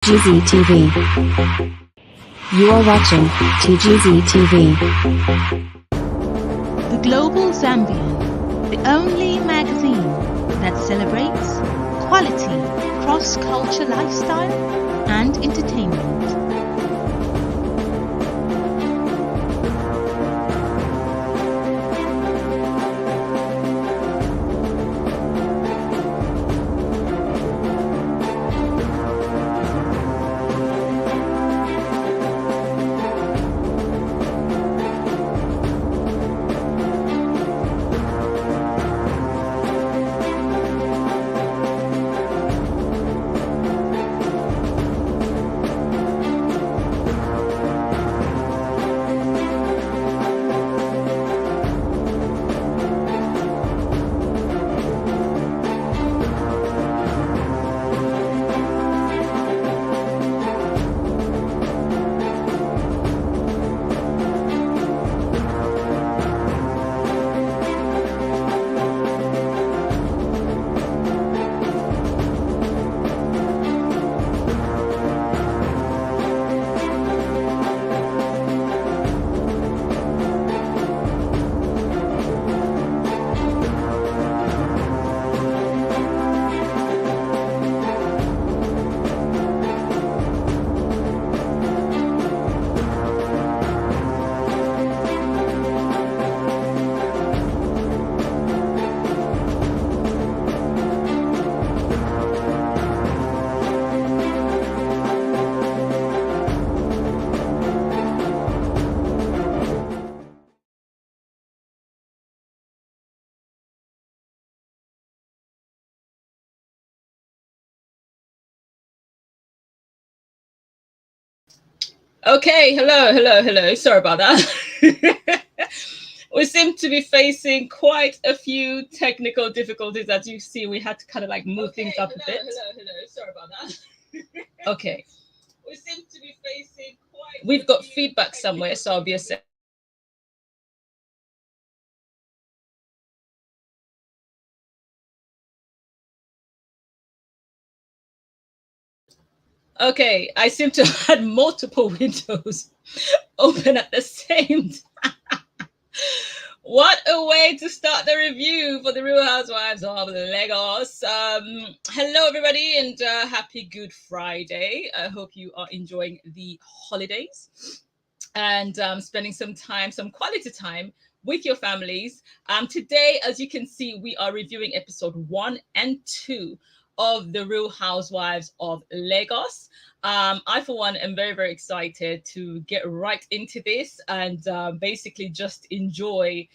TGZ TV. You are watching TGZ TV. The Global Zambian, the only magazine that celebrates quality, cross-culture lifestyle and entertainment. Okay, hello. Sorry about that. We seem to be facing quite a few technical difficulties. As you see, we had to kind of like move things up a bit. Hello. Sorry about that. Okay. We seem to be facing quite. We've got feedback somewhere, so I'll be a sec. Okay, I seem to have had multiple windows open at the same time. What a way to start the review for the Real Housewives of Lagos. Hello, everybody, and happy Good Friday. I hope you are enjoying the holidays and spending some quality time with your families. Today, as you can see, we are reviewing episode 1 and 2 of the Real Housewives of Lagos. I, for one, am very, very excited to get right into this and basically just enjoy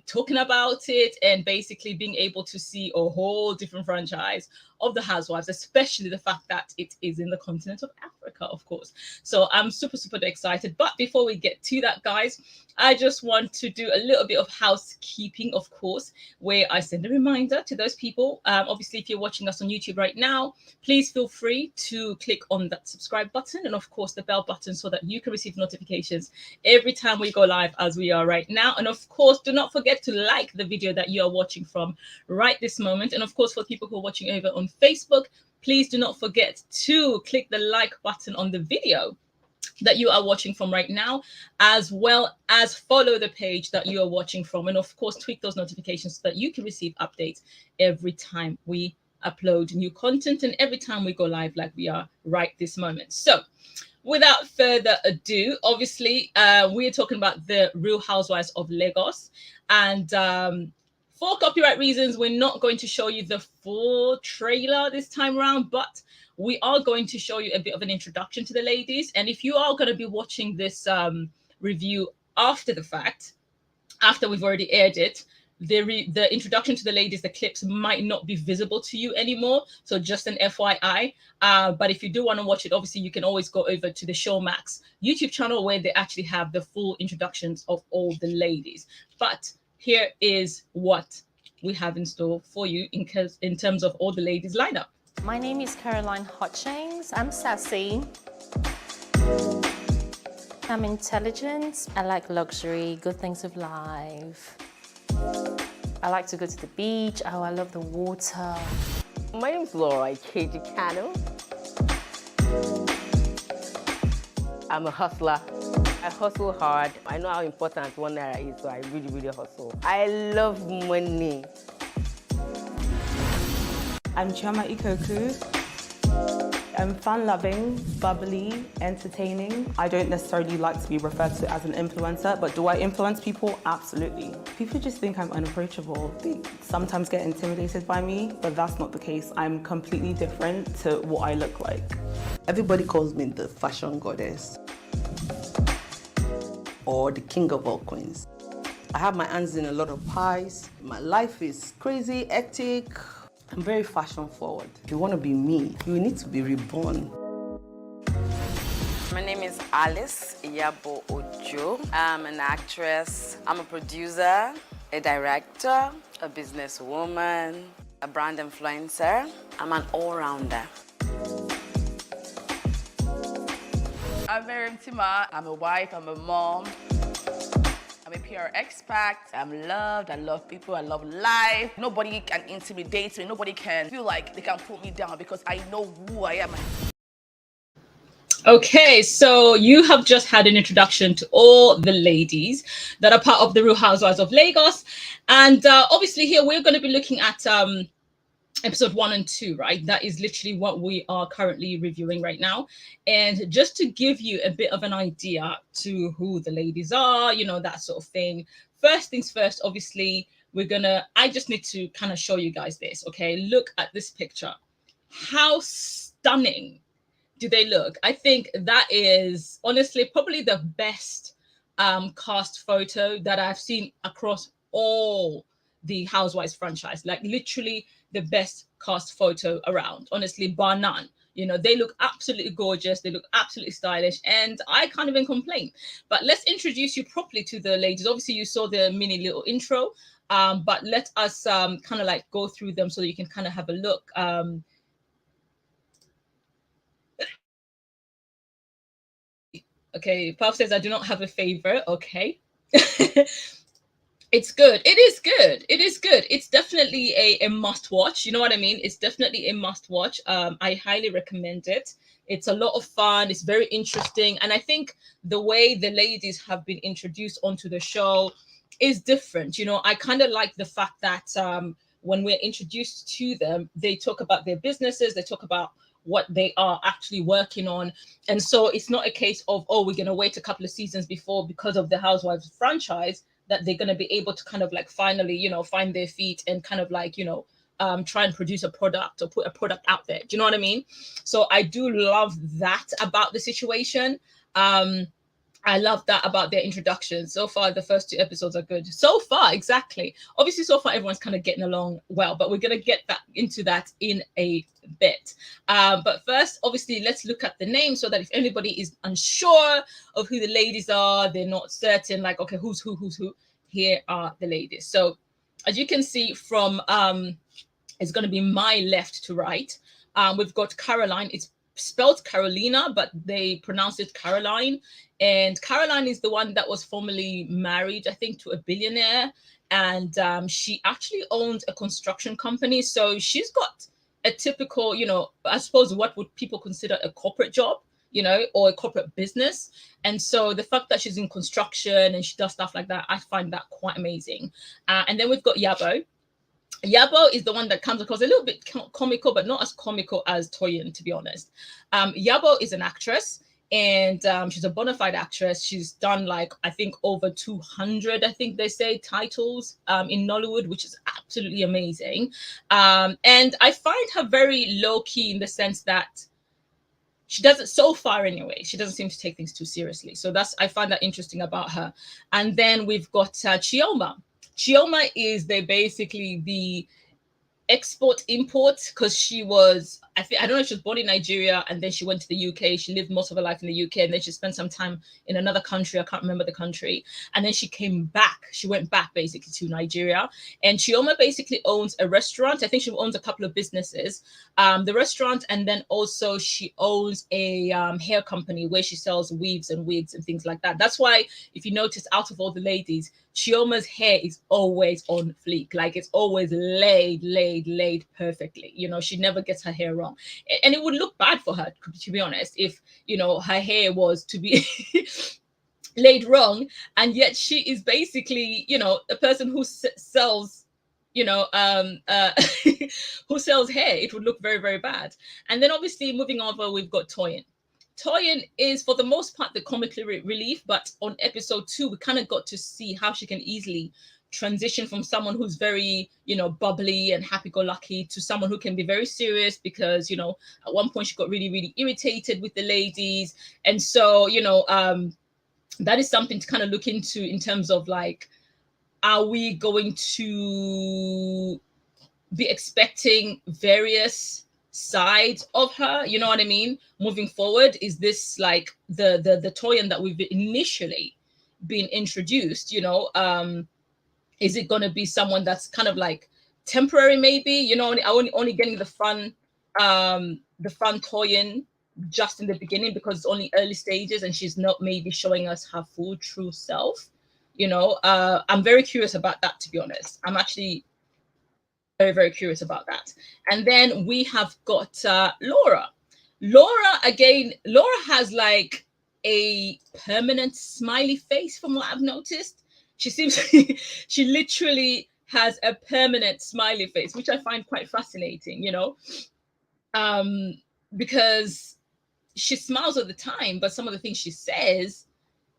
talking about it and basically being able to see a whole different franchise of the Housewives, especially the fact that it is in the continent of Africa, of course. So I'm super excited. But before we get to that, guys, I just want to do a little bit of housekeeping, of course, where I send a reminder to those people. Obviously, if you're watching us on YouTube right now, please feel free to click on that subscribe button and, of course, the bell button so that you can receive notifications every time we go live, as we are right now. And, of course, do not forget to like the video that you are watching from right this moment. And, of course, for people who are watching over on Facebook, please do not forget to click the like button on the video that you are watching from right now, as well as follow the page that you are watching from, and of course tweak those notifications so that you can receive updates every time we upload new content and every time we go live like we are right this moment. So without further ado, obviously we're talking about the Real Housewives of Lagos, and for copyright reasons we're not going to show you the full trailer this time around, but we are going to show you a bit of an introduction to the ladies. And if you are going to be watching this review after the fact, after we've already aired it, the introduction to the ladies, the clips might not be visible to you anymore. So just an FYI. But if you do want to watch it, obviously you can always go over to the Showmax YouTube channel where they actually have the full introductions of all the ladies. But here is what we have in store for you in terms of all the ladies lineup. My name is Carolyna Hutchings. I'm sassy. I'm intelligent. I like luxury, good things of life. I like to go to the beach. Oh, I love the water. My name is Laura Ikeji. I'm a hustler. I hustle hard. I know how important 1 naira is, so I really, really hustle. I love money. I'm Chioma Ikokwu. I'm fun-loving, bubbly, entertaining. I don't necessarily like to be referred to as an influencer, but do I influence people? Absolutely. People just think I'm unapproachable. They sometimes get intimidated by me, but that's not the case. I'm completely different to what I look like. Everybody calls me the fashion goddess or the king of all queens. I have my hands in a lot of pies. My life is crazy, hectic. I'm very fashion forward. If you want to be me, you need to be reborn. My name is Alice Iyabo Ojo. I'm an actress. I'm a producer, a director, a businesswoman, a brand influencer. I'm an all-rounder. I'm Mariam Timmer. I'm a wife, I'm a mom. I'm a PR expat. I'm loved, I love people, I love life. Nobody can intimidate me, nobody can feel like they can put me down because I know who I am. Okay, so you have just had an introduction to all the ladies that are part of the Real Housewives of Lagos. And obviously here we're going to be looking at episode 1 and 2, right? That is literally what we are currently reviewing right now. And just to give you a bit of an idea to who the ladies are, you know, that sort of thing. First things first, obviously, I just need to kind of show you guys this, okay? Look at this picture. How stunning do they look? I think that is honestly probably the best cast photo that I've seen across all the Housewives franchise. Like literally the best cast photo around, honestly, bar none. You know, they look absolutely gorgeous. They look absolutely stylish, and I can't even complain. But let's introduce you properly to the ladies. Obviously, you saw the mini little intro, but let us kind of like go through them so that you can kind of have a look. Okay, Puff says, I do not have a favorite. Okay. It's good. It is good. It is good. It's definitely a must watch. You know what I mean? It's definitely a must watch. I highly recommend it. It's a lot of fun. It's very interesting. And I think the way the ladies have been introduced onto the show is different. You know, I kind of like the fact that when we're introduced to them, they talk about their businesses. They talk about what they are actually working on. And so it's not a case of, oh, we're going to wait a couple of seasons before because of the Housewives franchise that they're going to be able to kind of like finally, you know, find their feet and kind of like, you know, try and produce a product or put a product out there. Do you know what I mean? So I do love that about the situation. I love that about their introduction. So far, the first 2 episodes are good. So far, exactly. Obviously, so far, everyone's kind of getting along well, but we're going to get into that in a bit. But first, obviously, let's look at the name so that if anybody is unsure of who the ladies are, they're not certain, like, okay, who's who, here are the ladies. So as you can see from, it's going to be my left to right. We've got Caroline. It's spelled Carolyna, but they pronounce it Caroline. And Caroline is the one that was formerly married, I think, to a billionaire. And she actually owned a construction company. So she's got a typical, you know, I suppose what would people consider a corporate job, you know, or a corporate business. And so the fact that she's in construction and she does stuff like that, I find that quite amazing. And then we've got Iyabo. Iyabo is the one that comes across a little bit comical, but not as comical as Toyin, to be honest. Iyabo is an actress, and she's a bona fide actress. She's done like, I think, over 200, I think they say, titles in Nollywood, which is absolutely amazing. And I find her very low-key in the sense that she doesn't, so far anyway, she doesn't seem to take things too seriously. So I find that interesting about her. And then we've got Chioma. Chioma is basically the export import, because she was, I don't know if she was born in Nigeria and then she went to the UK. She lived most of her life in the UK and then she spent some time in another country. I can't remember the country. And then she came back. She went back basically to Nigeria. And Chioma basically owns a restaurant. I think she owns a couple of businesses, the restaurant. And then also she owns a hair company where she sells weaves and wigs and things like that. That's why, if you notice, out of all the ladies, Chioma's hair is always on fleek, like it's always laid perfectly. You know, she never gets her hair wrong, and it would look bad for her, to be honest, if you know her hair was to be laid wrong, and yet she is basically, you know, a person who sells, you know, who sells hair. It would look very, very bad. And then obviously moving over, we've got Toyin. Toyin is for the most part the comic relief, but on episode 2 we kind of got to see how she can easily transition from someone who's very, you know, bubbly and happy-go-lucky to someone who can be very serious, because, you know, at one point she got really, really irritated with the ladies. And so, you know, that is something to kind of look into in terms of like, are we going to be expecting various sides of her, you know what I mean, moving forward? Is this like the Toyin that we've initially been introduced, you know? Is it going to be someone that's kind of like temporary, maybe, you know, only getting the fun Toyin just in the beginning because it's only early stages and she's not maybe showing us her full true self, you know? I'm very curious about that, to be honest. I'm actually very, very curious about that. And then we have got Laura. Laura has like a permanent smiley face from what I've noticed. She seems she literally has a permanent smiley face, which I find quite fascinating, you know, because she smiles all the time, but some of the things she says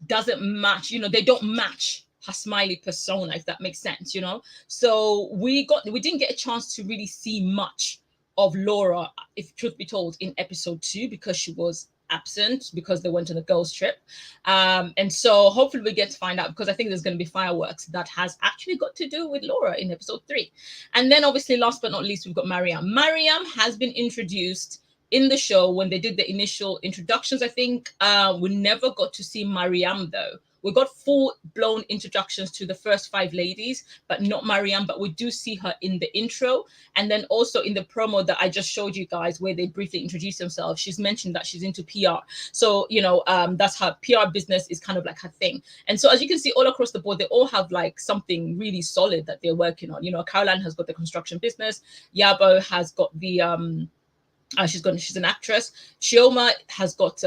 doesn't match, you know, they don't match her smiley persona, if that makes sense, you know. So we didn't get a chance to really see much of Laura, if truth be told, in episode 2 because she was absent, because they went on a girls trip. And so hopefully we get to find out, because I think there's going to be fireworks that has actually got to do with Laura in episode 3. And then obviously last but not least, we've got Mariam. Mariam has been introduced in the show when they did the initial introductions. I think we never got to see Mariam though. We got full-blown introductions to the first 5 ladies, but not Mariam. But we do see her in the intro, and then also in the promo that I just showed you guys, where they briefly introduce themselves. She's mentioned that she's into PR, so you know, that's her PR business is kind of like her thing. And so as you can see all across the board, they all have like something really solid that they're working on. You know, Caroline has got the construction business. Iyabo has got the she's an actress. Chioma has got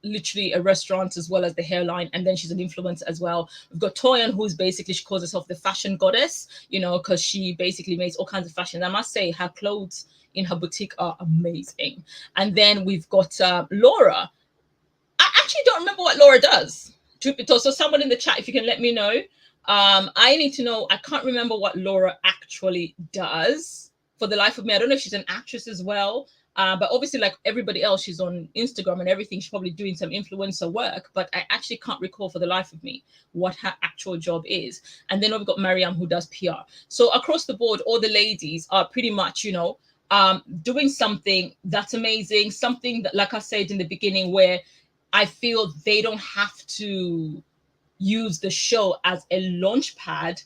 literally a restaurant as well as the hairline, and then she's an influencer as well. We've got Toyin, who's basically, she calls herself the fashion goddess, you know, because she basically makes all kinds of fashion. I must say her clothes in her boutique are amazing. And then we've got Laura. I actually don't remember what Laura does, truth be told. So someone in the chat, if you can let me know. I need to know. I can't remember what Laura actually does for the life of me. I don't know if she's an actress as well. But obviously, like everybody else, she's on Instagram and everything. She's probably doing some influencer work, but I actually can't recall for the life of me what her actual job is. And then we've got Mariam, who does PR. So across the board, all the ladies are pretty much, you know, doing something that's amazing. Something that, like I said in the beginning, where I feel they don't have to use the show as a launch pad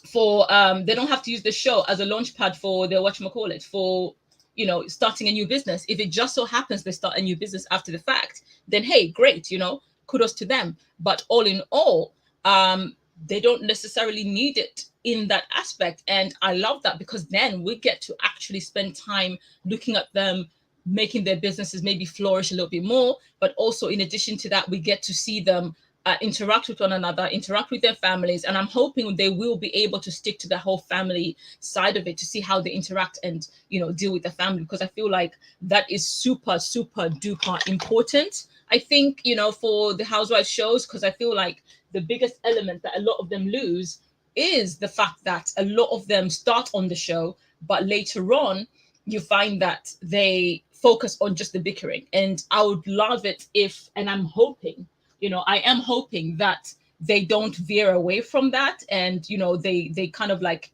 for, they don't have to use the show as a launch pad for their, whatchamacallit, for, you know, starting a new business. If it just so happens they start a new business after the fact, then hey, great, you know, kudos to them. But all in all, they don't necessarily need it in that aspect. And I love that, because then we get to actually spend time looking at them, making their businesses maybe flourish a little bit more. But also in addition to that, we get to see them interact with one another, interact with their families. And I'm hoping they will be able to stick to the whole family side of it, to see how they interact and, you know, deal with the family, because I feel like that is super, super duper important, I think, you know, for the housewives shows, because I feel like the biggest element that a lot of them lose is the fact that a lot of them start on the show, but later on you find that they focus on just the bickering. And I would love it if, and I'm hoping, you know, I am hoping that they don't veer away from that, and, you know, they kind of like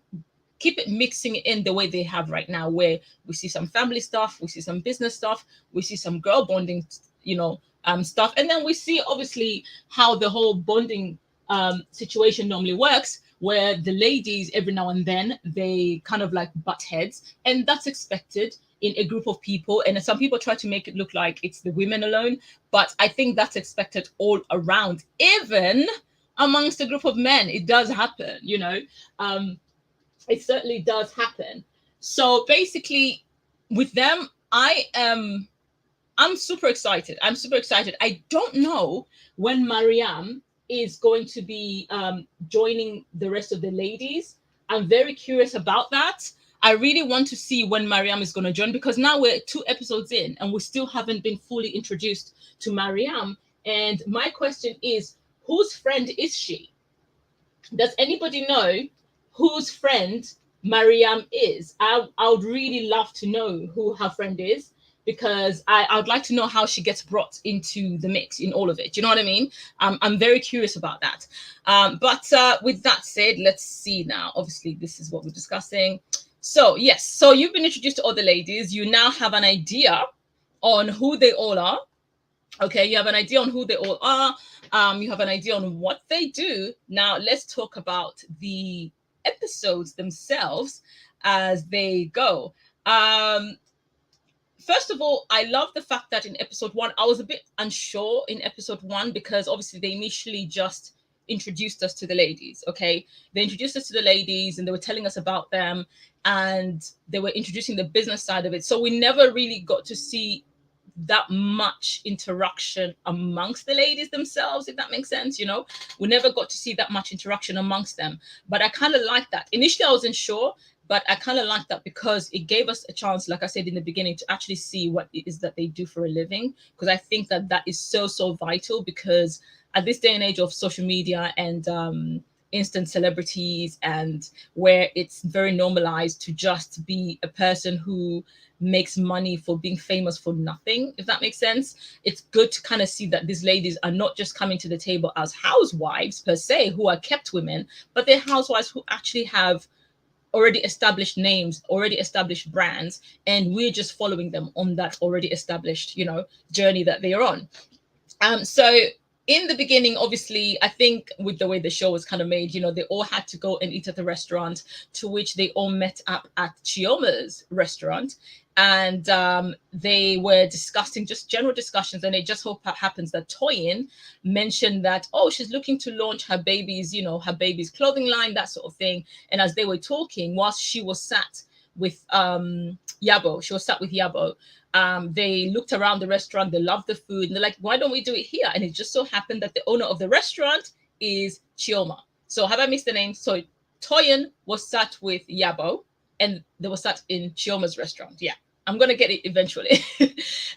keep it mixing in the way they have right now, where we see some family stuff, we see some business stuff, we see some girl bonding, you know, stuff. And then we see obviously how the whole bonding situation normally works, where the ladies every now and then they kind of like butt heads, and that's expected in a group of people. And some people try to make it look like it's the women alone, but I think that's expected all around. Even amongst a group of men. It does happen, you know. It certainly does happen. So basically, with them, I'm super excited. I'm super excited. I don't know when Mariam is going to be joining the rest of the ladies. I'm very curious about that. I really want to see when Mariam is going to join, because now we're 2 episodes in and we still haven't been fully introduced to Mariam. And my question is, whose friend is she? Does anybody know whose friend Mariam is? I would really love to know who her friend is, because I would like to know how she gets brought into the mix in all of it. You know what I mean? I'm very curious about that. But with that said, let's see now. Obviously, this is what we're discussing. So yes, so you've been introduced to all the ladies. You now have an idea on who they all are. Okay, you have an idea on who they all are. You have an idea on what they do. Now let's talk about the episodes themselves as they go. First of all, I love the fact that in episode 1, I was a bit unsure in episode 1, because obviously they initially just introduced us to the ladies. Okay, they introduced us to the ladies and they were telling us about them, and they were introducing the business side of it. So we never really got to see that much interaction amongst the ladies themselves, if that makes sense. You know, we never got to see that much interaction amongst them, but I kind of like that. Initially I wasn't sure, but I kind of like that because it gave us a chance, like I said in the beginning, to actually see what it is that they do for a living, because I think that that is so vital, because at this day and age of social media and instant celebrities, and where it's very normalized to just be a person who makes money for being famous for nothing, if that makes sense. It's good to kind of see that these ladies are not just coming to the table as housewives per se, who are kept women, but they're housewives who actually have already established names, already established brands, and we're just following them on that already established, you know, journey that they are on. So in the beginning, obviously, I think with the way the show was kind of made, you know, they all had to go and eat at the restaurant, to which they all met up at Chioma's restaurant. And they were discussing just general discussions, and it just happens that Toyin mentioned that, oh, she's looking to launch her baby's, you know, her baby's clothing line, that sort of thing. And as they were talking, whilst she was sat with Iyabo, they looked around the restaurant, they loved the food, and they're like, why don't we do it here? And it just so happened that the owner of the restaurant is Chioma. So have I missed the name? So Toyin was sat with Iyabo, and they were sat in Chioma's restaurant. Yeah, I'm going to get it eventually.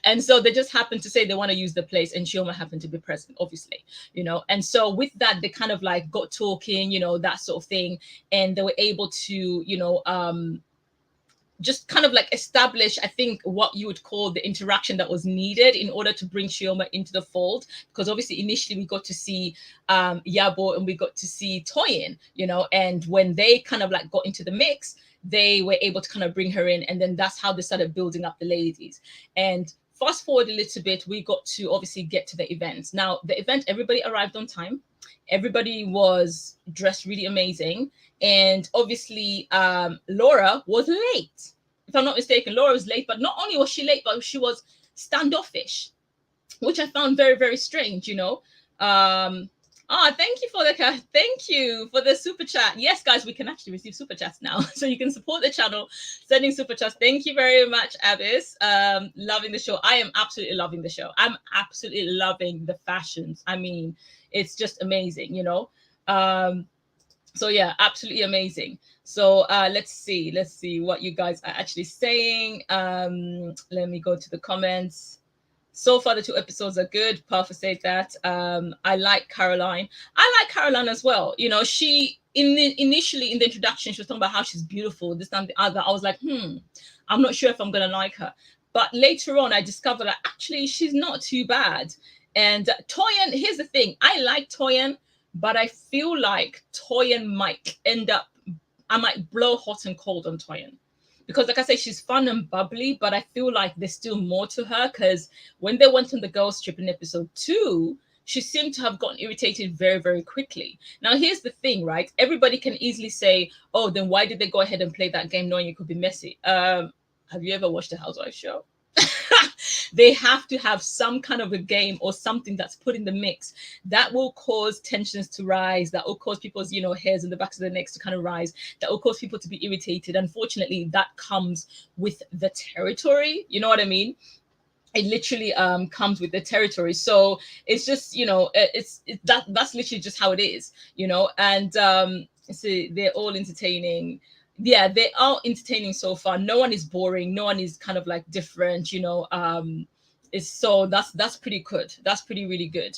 And so they just happened to say they want to use the place, and Chioma happened to be present, obviously, you know. And so with that, they kind of like got talking, you know, that sort of thing. And they were able to, you know, just kind of like establish, I think, what you would call the interaction that was needed in order to bring Chioma into the fold. Because obviously initially we got to see Iyabo and we got to see Toyin, you know, and when they kind of like got into the mix, they were able to kind of bring her in, and then that's how they started building up the ladies. And fast forward a little bit, we got to obviously get to the event. Now the event, everybody arrived on time, everybody was dressed really amazing. And obviously, Laura was late. If I'm not mistaken, Laura was late. But not only was she late, but she was standoffish, which I found very, very strange, you know. Thank you for the super chat. Yes, guys, we can actually receive super chats now. So you can support the channel sending super chats. Thank you very much, Abyss. Loving the show. I am absolutely loving the show. I'm absolutely loving the fashions. I mean, it's just amazing, you know. So yeah, absolutely amazing. So let's see what you guys are actually saying. Let me go to the comments. So far, the 2 episodes are good. Parfa said that. I like Caroline. I like Caroline as well. You know, she initially in the introduction, she was talking about how she's beautiful, this and the other. I was like, I'm not sure if I'm gonna like her. But later on, I discovered that actually she's not too bad. And Toyin, here's the thing. I like Toyin, but I feel like Toyin might I might blow hot and cold on Toyin. Because like I say, she's fun and bubbly, but I feel like there's still more to her, because when they went on the girls trip in episode 2, she seemed to have gotten irritated very, very quickly. Now, here's the thing, right? Everybody can easily say, oh, then why did they go ahead and play that game knowing it could be messy? Have you ever watched the Housewives show? They have to have some kind of a game or something that's put in the mix that will cause tensions to rise, that will cause people's, hairs in the backs of their necks to kind of rise, that will cause people to be irritated. Unfortunately, that comes with the territory. You know what I mean? It literally comes with the territory. So it's just, that's literally just how it is, and so they're all entertaining. Yeah, they are entertaining so far. No one is boring, no one is kind of like different, it's so that's pretty good. That's pretty really good,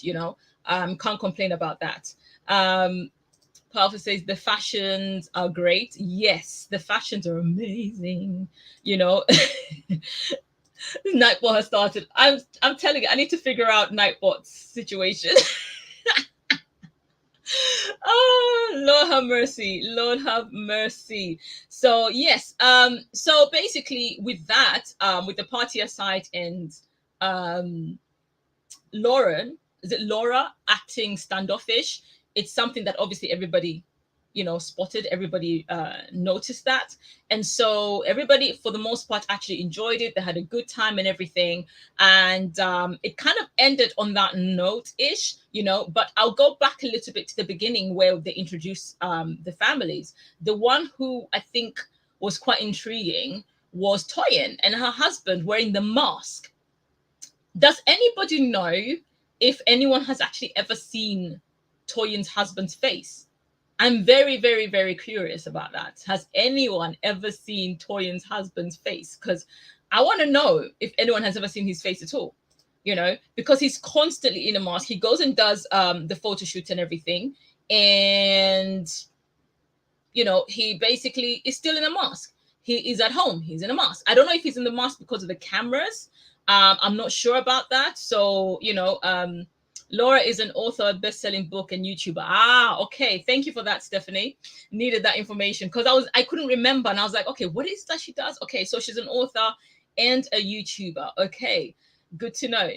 can't complain about that. Powerful says the fashions are great. Yes, the fashions are amazing, Nightbot has started. I'm telling you, I need to figure out Nightbot's situation. Oh, Lord have mercy. Lord have mercy. So yes, so basically with that, with the party aside and Lauren, is it Laura acting standoffish? It's something that obviously everybody spotted, everybody noticed that, and so everybody for the most part actually enjoyed it. They had a good time and everything, and it kind of ended on that note ish, but I'll go back a little bit to the beginning where they introduced the families. The one who I think was quite intriguing was Toyin and her husband wearing the mask. Does anybody know if anyone has actually ever seen Toyin's husband's face? I'm very, very, very curious about that. Has anyone ever seen Toyin's husband's face? Because I want to know if anyone has ever seen his face at all, because he's constantly in a mask. He goes and does the photo shoot and everything. And, he basically is still in a mask. He is at home. He's in a mask. I don't know if he's in the mask because of the cameras. I'm not sure about that. So, Laura is an author, best-selling book, and YouTuber. Ah, okay. Thank you for that, Stephanie. Needed that information because I couldn't remember, and I was like, okay, what is that she does? Okay, so she's an author and a YouTuber. Okay, good to know.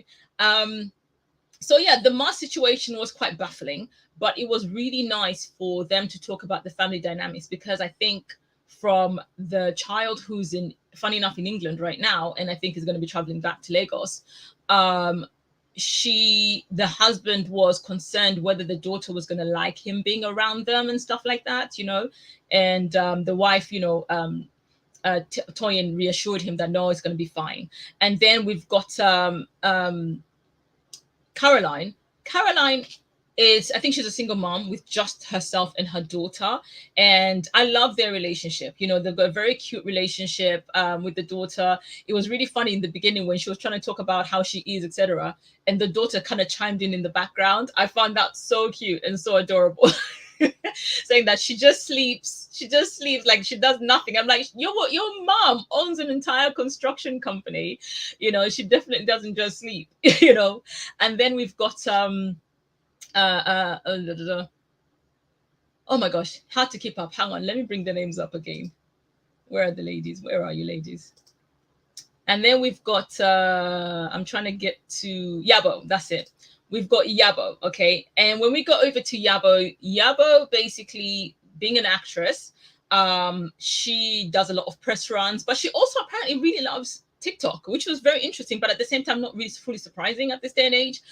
So yeah, the mask situation was quite baffling, but it was really nice for them to talk about the family dynamics, because I think from the child who's funny enough, in England right now, and I think is going to be traveling back to Lagos, the husband was concerned whether the daughter was going to like him being around them and stuff like that, and the wife, Toyin reassured him that no, it's going to be fine. And then we've got Caroline is, I think she's a single mom with just herself and her daughter, and I love their relationship. They've got a very cute relationship with the daughter. It was really funny in the beginning when she was trying to talk about how she is, etc., and the daughter kind of chimed in the background. I found that so cute and so adorable. Saying that she just sleeps, like she does nothing. I'm like, your mom owns an entire construction company, she definitely doesn't just sleep. And then we've got oh my gosh, hard to keep up. Hang on, let me bring the names up again. Where are the ladies? Where are you ladies? And then we've got I'm trying to get to Iyabo. That's it. We've got Iyabo, okay? And when we go over to Iyabo basically being an actress, she does a lot of press runs, but she also apparently really loves TikTok, which was very interesting, but at the same time not really fully surprising at this day and age.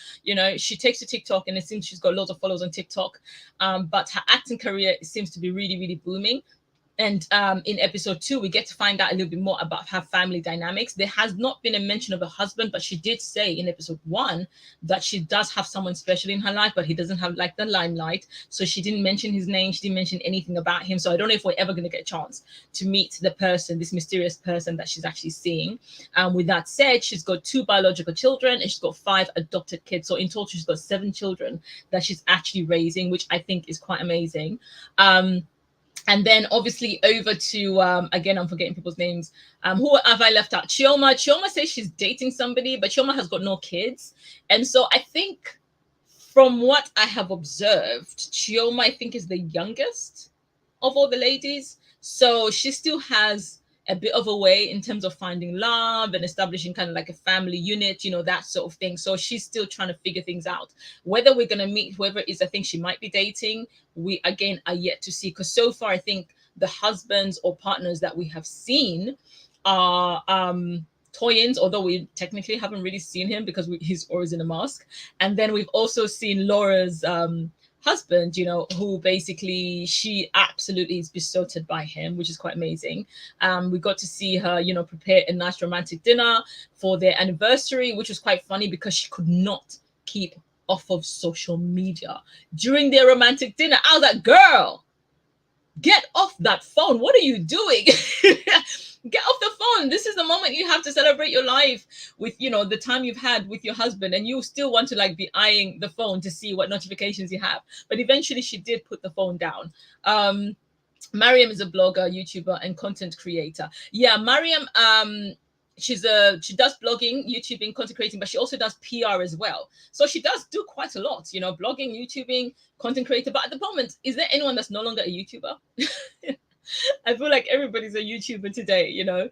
She takes to TikTok, and it seems she's got lots of followers on TikTok, but her acting career seems to be really, really booming. And in episode 2, we get to find out a little bit more about her family dynamics. There has not been a mention of a husband, but she did say in episode 1 that she does have someone special in her life, but he doesn't have like the limelight. So she didn't mention his name. She didn't mention anything about him. So I don't know if we're ever going to get a chance to meet the person, this mysterious person that she's actually seeing. With that said, she's got 2 biological children and she's got 5 adopted kids. So in total, she's got 7 children that she's actually raising, which I think is quite amazing. And then obviously over to, again, I'm forgetting people's names. Who have I left out? Chioma. Chioma says she's dating somebody, but Chioma has got no kids. And so I think from what I have observed, Chioma, I think, is the youngest of all the ladies. So she still has a bit of a way in terms of finding love and establishing kind of like a family unit, that sort of thing. So she's still trying to figure things out. Whether we're going to meet whoever it is I think she might be dating, we again are yet to see. Because so far, I think the husbands or partners that we have seen are Toyin's, although we technically haven't really seen him because he's always in a mask. And then we've also seen Laura's husband, you know, who basically she absolutely is besotted by him, which is quite amazing. We got to see her, you know, prepare a nice romantic dinner for their anniversary, which was quite funny because she could not keep off of social media during their romantic dinner. I was like, girl, get off that phone. What are you doing? Get off the phone. This is the moment you have to celebrate your life with, you know, the time you've had with your husband, and you still want to like be eyeing the phone to see what notifications you have. But eventually she did put the phone down. Mariam is a blogger, YouTuber, and content creator. Yeah, Mariam, she does blogging, YouTubing, content creating, but she also does PR as well. So she does do quite a lot, you know, blogging, YouTubing, content creator. But at the moment, is there anyone that's no longer a YouTuber? I feel like everybody's a YouTuber today, you know.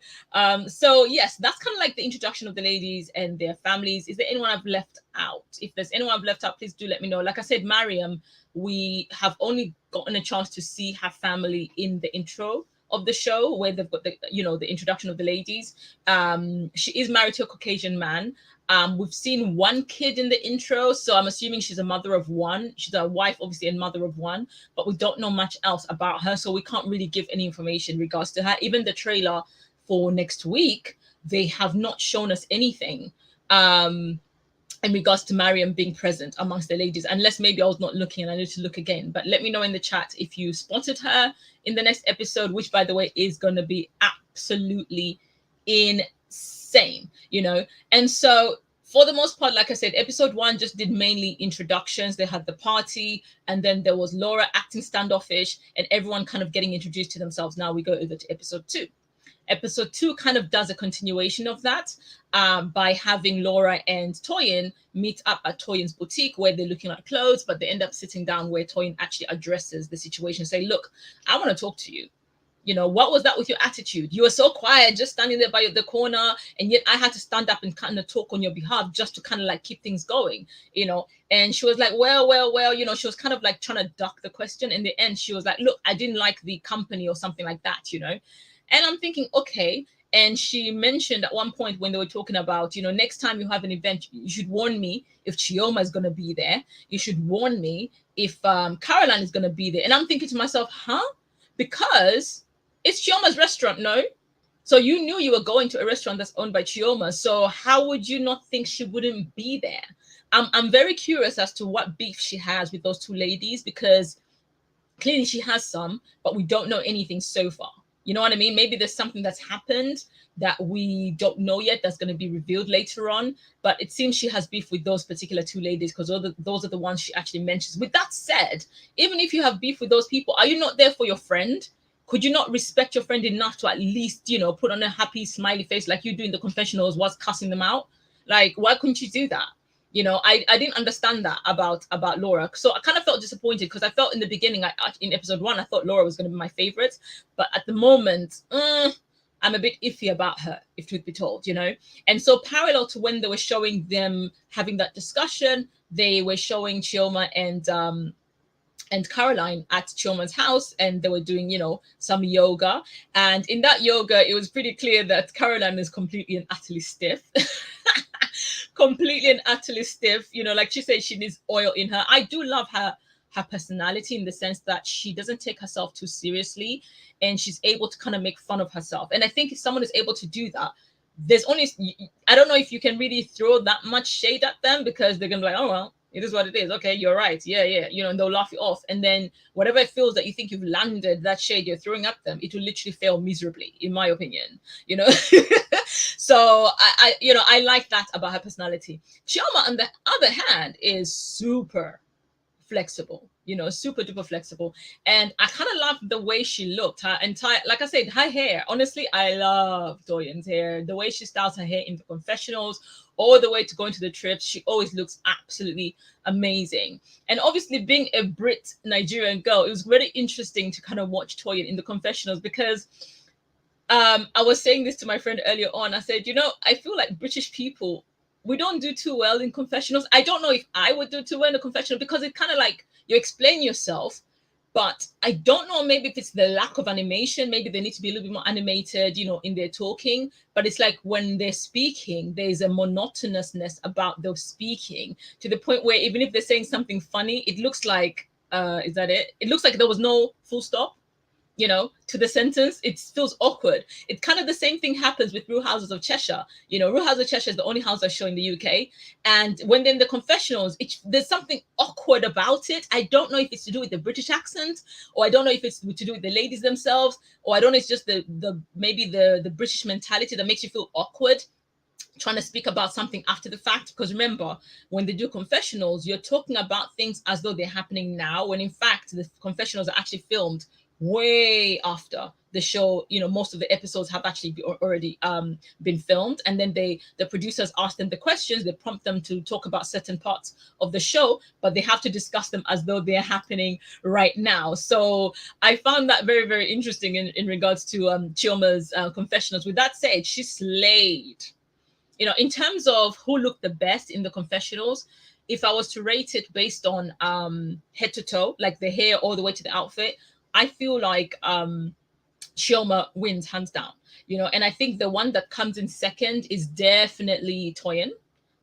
So yes, that's kind of like the introduction of the ladies and their families. Is there anyone I've left out? If there's anyone I've left out, please do let me know. Like I said, Mariam, we have only gotten a chance to see her family in the intro of the show, where they've got the, you know, the introduction of the ladies. She is married to a Caucasian man. We've seen one kid in the intro, so I'm assuming she's a mother of one. She's a wife, obviously, and mother of one, but we don't know much else about her, so we can't really give any information in regards to her. Even the trailer for next week, they have not shown us anything in regards to Mariam being present amongst the ladies, unless maybe I was not looking and I need to look again. But let me know in the chat if you spotted her in the next episode, which, by the way, is going to be absolutely insane, you know. And so for the most part, like I said, episode 1 just did mainly introductions. They had the party, and then there was Laura acting standoffish and everyone kind of getting introduced to themselves. Now we go over to episode 2. Episode 2 kind of does a continuation of that by having Laura and Toyin meet up at Toyin's boutique, where they're looking at clothes, but they end up sitting down where Toyin actually addresses the situation, say, look, I want to talk to you. You know, what was that with your attitude? You were so quiet, just standing there by the corner, and yet I had to stand up and kind of talk on your behalf just to kind of like keep things going, you know. And she was like, well, you know, she was kind of like trying to duck the question. In the end, she was like, look, I didn't like the company or something like that, you know. And I'm thinking, okay. And she mentioned at one point when they were talking about, you know, next time you have an event, you should warn me if Chioma is going to be there. You should warn me if Caroline is going to be there. And I'm thinking to myself, huh? Because it's Chioma's restaurant, no? So you knew you were going to a restaurant that's owned by Chioma. So how would you not think she wouldn't be there? I'm very curious as to what beef she has with those two ladies, because clearly she has some, but we don't know anything so far. You know what I mean? Maybe there's something that's happened that we don't know yet that's going to be revealed later on. But it seems she has beef with those particular two ladies, because those are the ones she actually mentions. With that said, even if you have beef with those people, are you not there for your friend? Could you not respect your friend enough to at least, you know, put on a happy smiley face like you do in the confessionals whilst cussing them out? Like, why couldn't you do that? You know, I didn't understand that about Laura. So I kind of felt disappointed, because I felt in the beginning, in episode 1, I thought Laura was going to be my favorite. But at the moment, I'm a bit iffy about her, if truth be told, you know. And so parallel to when they were showing them having that discussion, they were showing Chioma and Caroline at Chioma's house, and they were doing, you know, some yoga. And in that yoga, it was pretty clear that Caroline is completely and utterly stiff. Completely and utterly stiff, you know, like she said, she needs oil in her. I do love her personality, in the sense that she doesn't take herself too seriously, and she's able to kind of make fun of herself. And I think if someone is able to do that, there's only, I don't know if you can really throw that much shade at them, because they're gonna be like, oh well, it is what it is. Okay, you're right. Yeah, you know, and they'll laugh you off. And then whatever it feels that you think you've landed, that shade you're throwing at them, it will literally fail miserably, in my opinion, you know. So I you know, I like that about her personality. Chioma, on the other hand, is super flexible, you know, super duper flexible. And I kind of love the way she looked. Her entire, like I said, her hair. Honestly, I love Toyin's hair. The way she styles her hair in the confessionals, all the way to going to the trips, she always looks absolutely amazing. And obviously, being a Brit Nigerian girl, it was very interesting to kind of watch Toyin in the confessionals, because I was saying this to my friend earlier on. I said, you know, I feel like British people, we don't do too well in confessionals. I don't know if I would do too well in a confessional, because it's kind of like you explain yourself, But I don't know, maybe if it's the lack of animation, maybe they need to be a little bit more animated, in their talking. But it's like when they're speaking, there's a monotonousness about their speaking, to the point where even if they're saying something funny, it looks like, is that it? It looks like there was no full stop, to the sentence. It feels awkward. It's kind of the same thing happens with Real Houses of Cheshire. Real House of Cheshire is the only house I show in the UK. And when they're in the confessionals, there's something awkward about it. I don't know if it's to do with the British accent, or I don't know if it's to do with the ladies themselves, or I don't know, it's just the maybe the British mentality that makes you feel awkward trying to speak about something after the fact. Because remember, when they do confessionals, you're talking about things as though they're happening now, when in fact the confessionals are actually filmed way after the show. Most of the episodes have actually already been filmed, and then the producers ask them the questions, they prompt them to talk about certain parts of the show, but they have to discuss them as though they're happening right now. So I found that very, very interesting in regards to Chioma's confessionals. With that said, she slayed. In terms of who looked the best in the confessionals, if I was to rate it based on head to toe, like the hair all the way to the outfit, I feel like Chioma wins hands down, and I think the one that comes in second is definitely Toyin.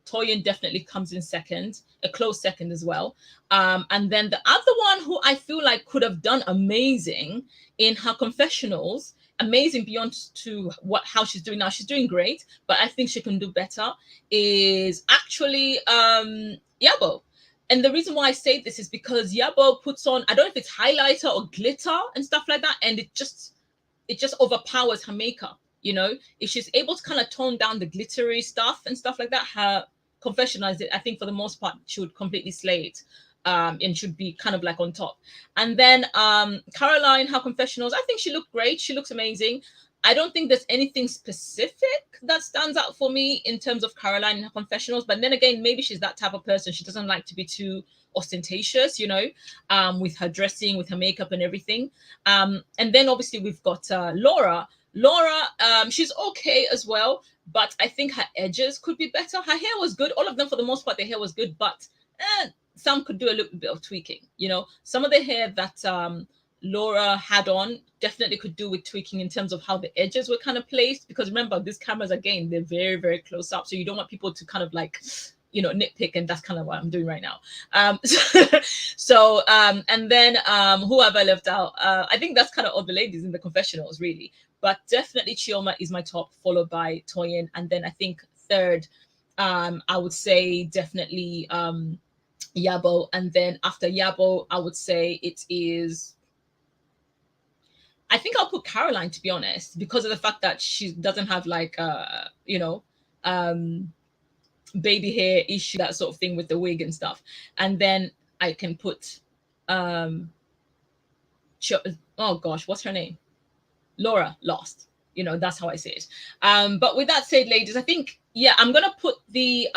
Toyin definitely comes in second, a close second as well. And then the other one who I feel like could have done amazing in her confessionals, amazing beyond to how she's doing now. She's doing great, but I think she can do better, is actually Iyabo. And the reason why I say this is because Iyabo puts on, I don't know if it's highlighter or glitter and stuff like that, and it just overpowers her makeup. If she's able to kind of tone down the glittery stuff and stuff like that, her confessionals, I think for the most part, she would completely slay it. And should be kind of like on top. And then Caroline, her confessionals, I think she looked great. She looks amazing. I don't think there's anything specific that stands out for me in terms of Caroline and her confessionals. But then again, maybe she's that type of person. She doesn't like to be too ostentatious, with her dressing, with her makeup and everything. And then obviously we've got Laura. Laura, she's okay as well, but I think her edges could be better. Her hair was good. All of them, for the most part, their hair was good, but some could do a little bit of tweaking. Some of the hair that Laura had on definitely could do with tweaking in terms of how the edges were kind of placed, because remember, these cameras, again, they're very, very close up, so you don't want people to kind of like nitpick, and that's kind of what I'm doing right now. And then who have I left out? I think that's kind of all the ladies in the confessionals, really. But definitely Chioma is my top, followed by Toyin, and then I think third, I would say definitely Iyabo, and then after Iyabo, I would say it is, I think I'll put Caroline, to be honest, because of the fact that she doesn't have like baby hair issue, that sort of thing with the wig and stuff. And then I can put oh gosh, what's her name? Laura last. That's how I say it. But with that said, ladies, I think, yeah, I'm gonna put the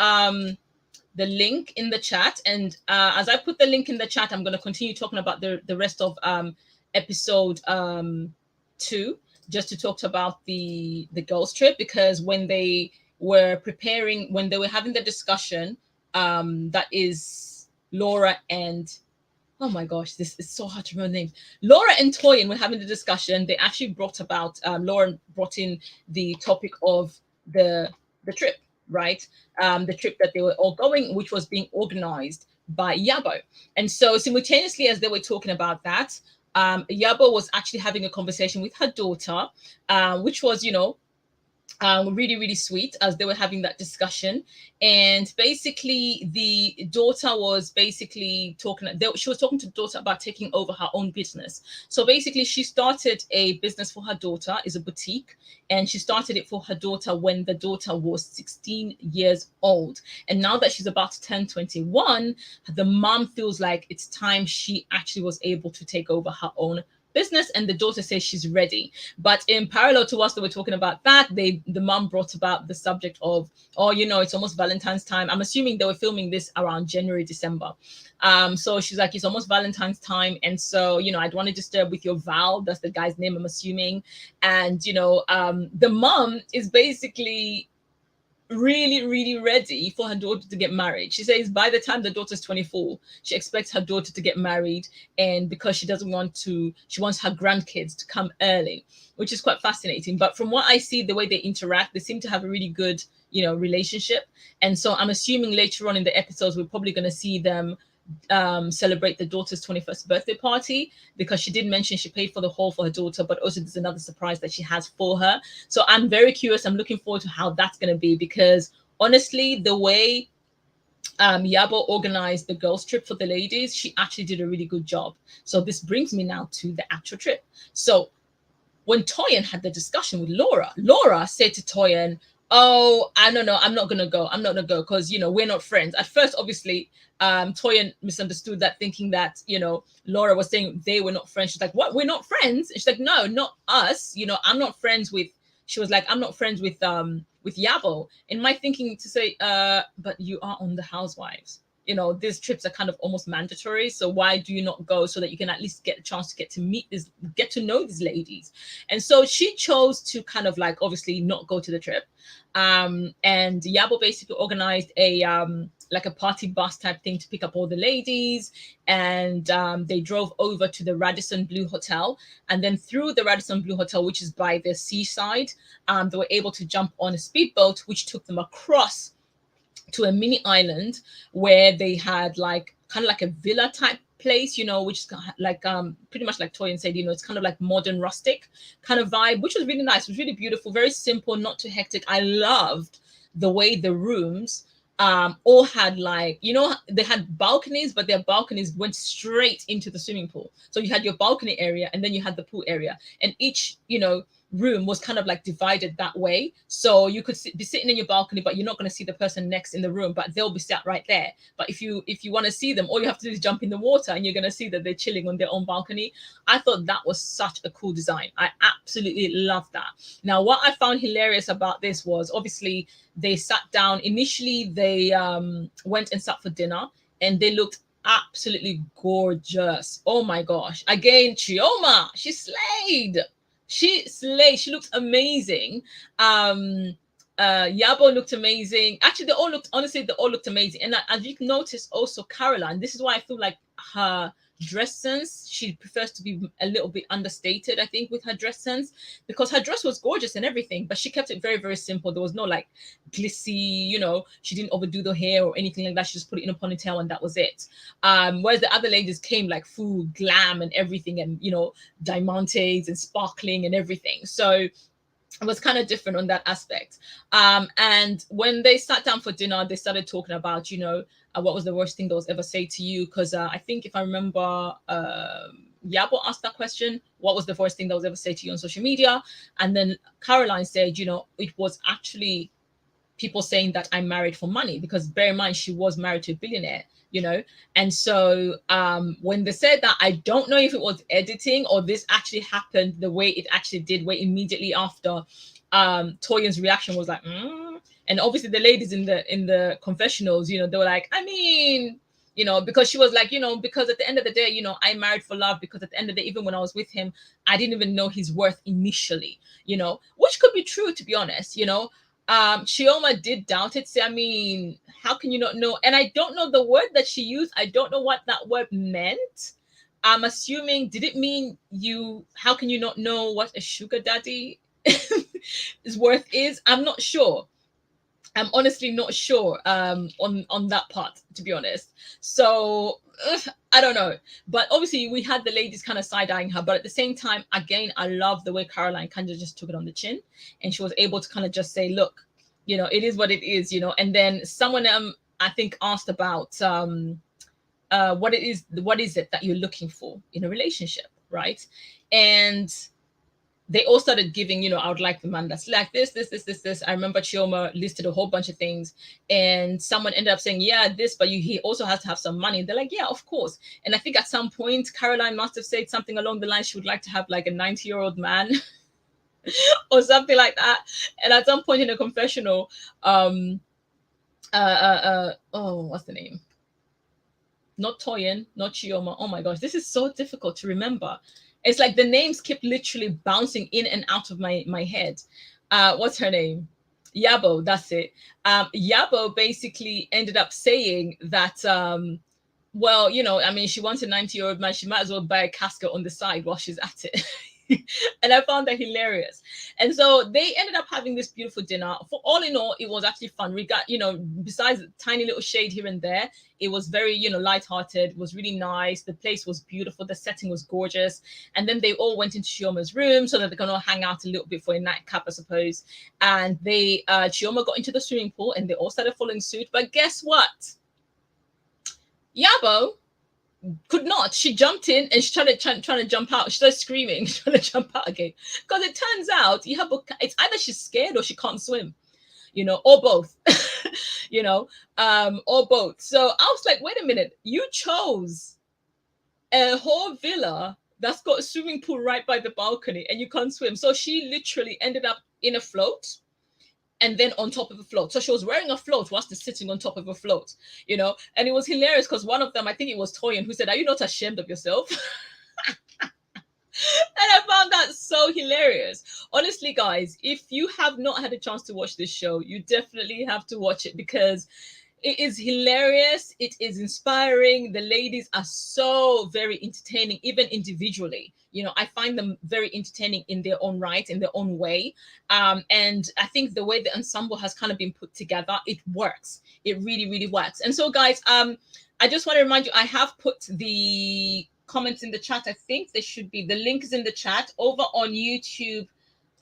link in the chat, and as I put the link in the chat, I'm gonna continue talking about the rest of episode 2, just to talk about the girls trip, because when they were preparing, when they were having the discussion, that is Laura and, oh my gosh, this is so hard to remember names. Laura and Toyin were having the discussion. They actually brought about, Laura brought in the topic of the trip, right? The trip that they were all going, which was being organized by Iyabo. And so simultaneously, as they were talking about that, Iyabo was actually having a conversation with her daughter, which was, really, really sweet, as they were having that discussion. And basically the daughter was basically she was talking to the daughter about taking over her own business. So basically she started a business for her daughter, is a boutique, and she started it for her daughter when the daughter was 16 years old. And now that she's about to turn 21, the mom feels like it's time she actually was able to take over her own business, and the daughter says she's ready. But in parallel to us that we're talking about that, the mom brought about the subject of, it's almost Valentine's time. I'm assuming they were filming this around January, December. So she's like, it's almost Valentine's time, and so I don't want to disturb with your Val, that's the guy's name, I'm assuming. And the mom is basically really, really ready for her daughter to get married. She says by the time the daughter's 24, she expects her daughter to get married, and because she doesn't want to, she wants her grandkids to come early, which is quite fascinating. But from what I see, the way they interact, they seem to have a really good, relationship. And so I'm assuming later on in the episodes, we're probably going to see them celebrate the daughter's 21st birthday party, because she did mention she paid for the hall for her daughter, but also there's another surprise that she has for her. So I'm very curious. I'm looking forward to how that's going to be, because honestly, the way Iyabo organized the girls trip for the ladies, she actually did a really good job. So this brings me now to the actual trip. So when Toyin had the discussion with Laura said to Toyin, oh, I don't know, I'm not gonna go because we're not friends. At first, obviously, Toyin misunderstood that, thinking that Laura was saying they were not friends. She's like, what, we're not friends? And she's like, no, not us, I'm not friends with, she was like, I'm not friends with Iyabo. And my thinking to say, but you are on the Housewives, these trips are kind of almost mandatory, so why do you not go, so that you can at least get a chance to get to know these ladies? And so she chose to kind of like obviously not go to the trip. And Iyabo basically organized a like a party bus type thing to pick up all the ladies, and they drove over to the Radisson Blu Hotel, and then through the Radisson Blu Hotel, which is by the seaside, they were able to jump on a speedboat which took them across to a mini island where they had like kind of like a villa type place, which is like pretty much like Toyin said, it's kind of like modern rustic kind of vibe, which was really nice. It was really beautiful, very simple, not too hectic. I loved the way the rooms all had like, they had balconies, but their balconies went straight into the swimming pool. So you had your balcony area and then you had the pool area, and each room was kind of like divided that way, so you could be sitting in your balcony, but you're not going to see the person next in the room, but they'll be sat right there. But if you want to see them, all you have to do is jump in the water and you're going to see that they're chilling on their own balcony. I thought that was such a cool design. I absolutely loved that. Now, what I found hilarious about this was obviously they sat down initially, they went and sat for dinner, and they looked absolutely gorgeous. Oh my gosh, again, Chioma, she slayed. She looked amazing. Iyabo looked amazing. Actually, they all looked amazing. And as you can notice also, Caroline, this is why I feel like her dress sense, she prefers to be a little bit understated, I think, with her dress sense, because her dress was gorgeous and everything, but she kept it very, very simple. There was no like glissy, she didn't overdo the hair or anything like that. She just put it in a ponytail and that was it. Whereas the other ladies came like full glam and everything, and diamantes and sparkling and everything. So it was kind of different on that aspect. And when they sat down for dinner, they started talking about, what was the worst thing that was ever said to you? Because I think if I remember, Iyabo asked that question, what was the worst thing that was ever said to you on social media? And then Caroline said, it was actually people saying that I'm married for money, because bear in mind, she was married to a billionaire, And so when they said that, I don't know if it was editing or this actually happened the way it actually did, where immediately after Toyin's reaction was like, and obviously the ladies in the confessionals, they were like, I mean, because she was like, because at the end of the day, I married for love, because at the end of the day, even when I was with him, I didn't even know his worth initially, which could be true, to be honest, Chioma did doubt it. Say, I mean, how can you not know? And I don't know the word that she used. I don't know what that word meant. I'm assuming, did it mean how can you not know what a sugar daddy his worth is? I'm not sure. I'm honestly not sure on that part, to be honest. So I don't know. But obviously we had the ladies kind of side-eyeing her. But at the same time, again, I love the way Caroline kind of just took it on the chin. And she was able to kind of just say, look, it is what it is, And then someone I think asked about what is it that you're looking for in a relationship, right? And they all started giving, I would like the man that's like this. I remember Chioma listed a whole bunch of things, and someone ended up saying, yeah, this, but he also has to have some money. They're like, yeah, of course. And I think at some point, Caroline must have said something along the line, she would like to have like a 90-year-old man or something like that. And at some point in a confessional, what's the name? Not Toyin, not Chioma. Oh my gosh, this is so difficult to remember. It's like the names keep literally bouncing in and out of my head. What's her name? Iyabo, that's it. Iyabo basically ended up saying that, well, you know, I mean, she wants a 90-year-old man. She might as well buy a casket on the side while she's at it. And I found that hilarious. And so they ended up having this beautiful dinner. For all in all, it was actually fun. We got, you know, besides the tiny little shade here and there, it was very, you know, lighthearted. It was really nice. The place was beautiful. The setting was gorgeous. And then they all went into Chioma's room so that they can all hang out a little bit for a nightcap, I suppose. And they, Chioma got into the swimming pool and they all started following suit. But guess what? Iyabo could not. She jumped in and she trying to jump out. She started screaming, trying to jump out again. Because it turns out it's either she's scared or she can't swim, you know, or both, you know, or both. So I was like, wait a minute, you chose a whole villa that's got a swimming pool right by the balcony and you can't swim. So she literally ended up in a float and then on top of a float. So she was wearing a float whilst sitting on top of a float, you know, and it was hilarious because one of them, I think it was Toyin, who said, "Are you not ashamed of yourself?" And I found that so hilarious. Honestly, guys, if you have not had a chance to watch this show, you definitely have to watch it because it is hilarious. It is inspiring. The ladies are so very entertaining, even individually. You know, I find them very entertaining in their own right, in their own way. And I think the way the ensemble has kind of been put together, it works. It really, really works. And so, guys, I just want to remind you, I have put the comments in the chat. I think there should be, the link is in the chat. Over on YouTube,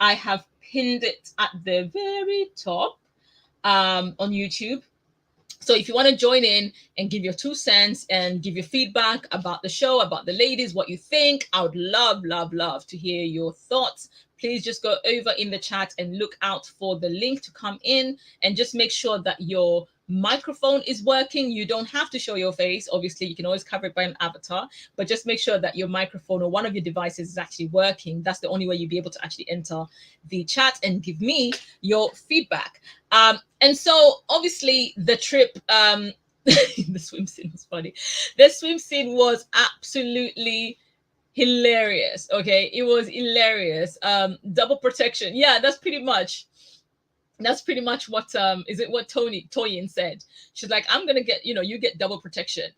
I have pinned it at the very top on YouTube. So if you want to join in and give your 2 cents and give your feedback about the show, about the ladies, what you think, I would love, love, love to hear your thoughts. Please just go over in the chat and look out for the link to come in and just make sure that your microphone is working. You don't have to show your face. Obviously, you can always cover it by an avatar, but just make sure that your microphone or one of your devices is actually working. That's the only way you'll be able to actually enter the chat and give me your feedback. And so obviously the trip, the swim scene was funny. The swim scene was absolutely hilarious. Okay, it was hilarious. Double protection. Yeah, that's pretty much what is it what Toyin said. She's like, I'm gonna get, you know, you get double protection.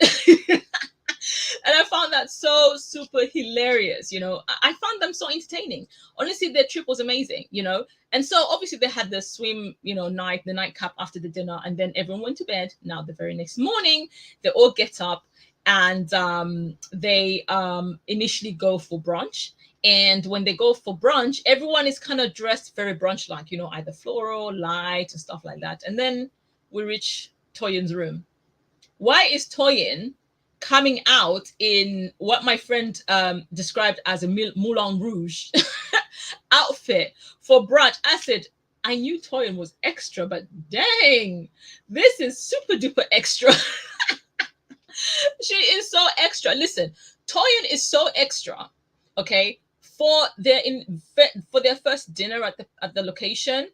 And I found that so super hilarious. You know, I found them so entertaining. Honestly, their trip was amazing, you know. And so obviously they had the swim, you know, the nightcap after the dinner, and then everyone went to bed. Now the very next morning, they all get up and they initially go for brunch. And when they go for brunch, everyone is kind of dressed very brunch-like, you know, either floral, light, and stuff like that. And then we reach Toyin's room. Why is Toyin coming out in what my friend described as a Moulin Rouge outfit for brunch? I said, I knew Toyin was extra, but dang, this is super duper extra. She is so extra. Listen, Toyin is so extra, okay? For their first dinner at the location,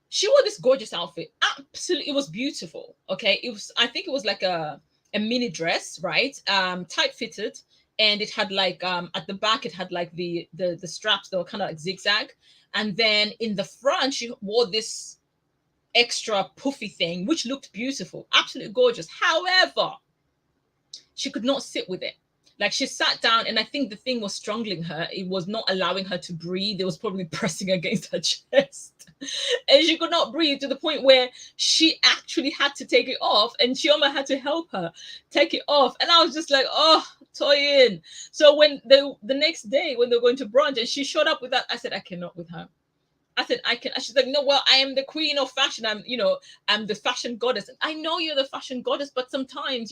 she wore this gorgeous outfit. Absolutely, it was beautiful. Okay, I think it was like a mini dress, right? Tight fitted, and it had like at the back it had like the straps that were kind of like zigzag, and then in the front she wore this extra puffy thing which looked beautiful, absolutely gorgeous. However, she could not sit with it. Like, she sat down and I think the thing was strangling her. It was not allowing her to breathe. It was probably pressing against her chest. And she could not breathe to the point where she actually had to take it off. And Chioma had to help her take it off. And I was just like, oh, Toyin. So when the next day, when they were going to brunch and she showed up with that, I said, I cannot with her. I said, I can. She's like, no, well, I am the queen of fashion. I'm the fashion goddess. And I know you're the fashion goddess, but sometimes,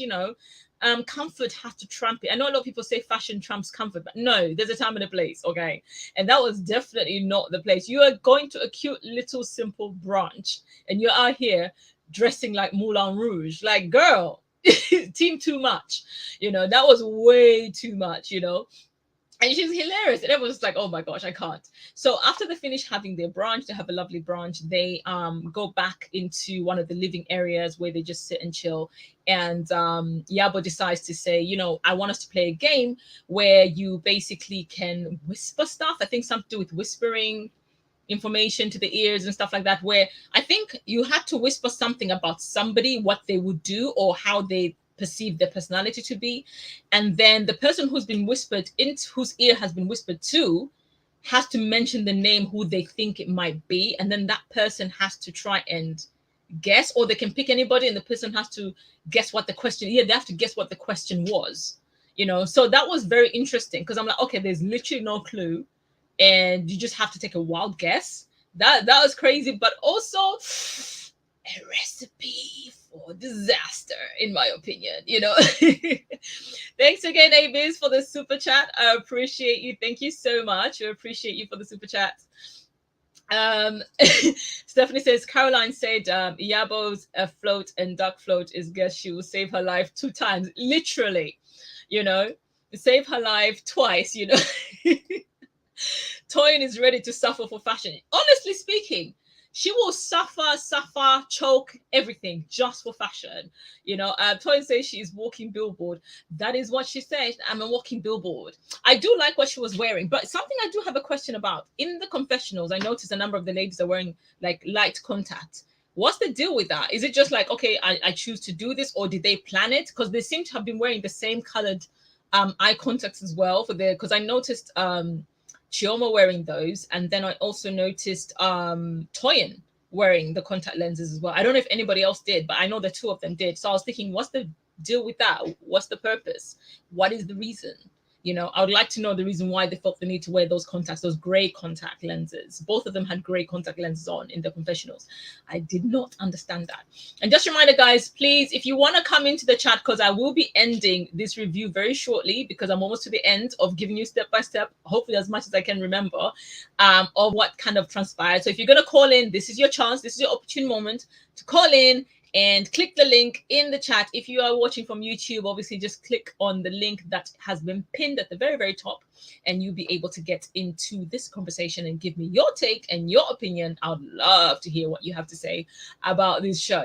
comfort has to trump it. I know a lot of people say fashion trumps comfort, but no, there's a time and a place, okay? And that was definitely not the place. You are going to a cute little simple brunch, and you're out here dressing like Moulin Rouge. Like, girl, team too much. That was way too much, And she's hilarious. And everyone's like, oh my gosh, I can't. So after they finish having their brunch, they have a lovely brunch. They go back into one of the living areas where they just sit and chill. And Iyabo decides to say, I want us to play a game where you basically can whisper stuff. I think something to do with whispering. information to the ears and stuff like that, where I think you had to whisper something about somebody, what they would do or how they perceive their personality to be, and then the person who's been whispered into, whose ear has been whispered to, has to mention the name who they think it might be, and then that person has to try and guess, or they can pick anybody and the person has to guess what the question, they have to guess what the question was, so that was very interesting, because I'm like, okay, there's literally no clue and you just have to take a wild guess. That was crazy, but also a recipe for disaster, in my opinion. Thanks again, Abiz, for the super chat. I appreciate you. Thank you so much. I appreciate you for the super chat. Stephanie says Caroline said Iyabo's float and duck float is guess she will save her life 2 times, literally, save her life twice. Toyin is ready to suffer for fashion. Honestly speaking, she will suffer, choke, everything just for fashion. Toyin says she's walking billboard. That is what she said. I'm a walking billboard. I do like what she was wearing, but something I do have a question about. In the confessionals, I noticed a number of the ladies are wearing like light contact. What's the deal with that? Is it just like, okay, I choose to do this, or did they plan it? Because they seem to have been wearing the same colored eye contacts as well because I noticed Chioma wearing those, and then I also noticed Toyin wearing the contact lenses as well. I don't know if anybody else did, but I know the 2 of them did. So I was thinking, what's the deal with that? What's the purpose? What is the reason? I would like to know the reason why they felt the need to wear those contacts, those gray contact lenses. Both of them had gray contact lenses on in the confessionals. I did not understand that. And just a reminder, guys, please, if you want to come into the chat, because I will be ending this review very shortly, because I'm almost to the end of giving you step by step, hopefully as much as I can remember, of what kind of transpired. So if you're going to call in, this is your chance. This is your opportune moment to call in and click the link in the chat. If you are watching from YouTube, obviously just click on the link that has been pinned at the very, very top, and you'll be able to get into this conversation and give me your take and your opinion. I would love to hear what you have to say about this show.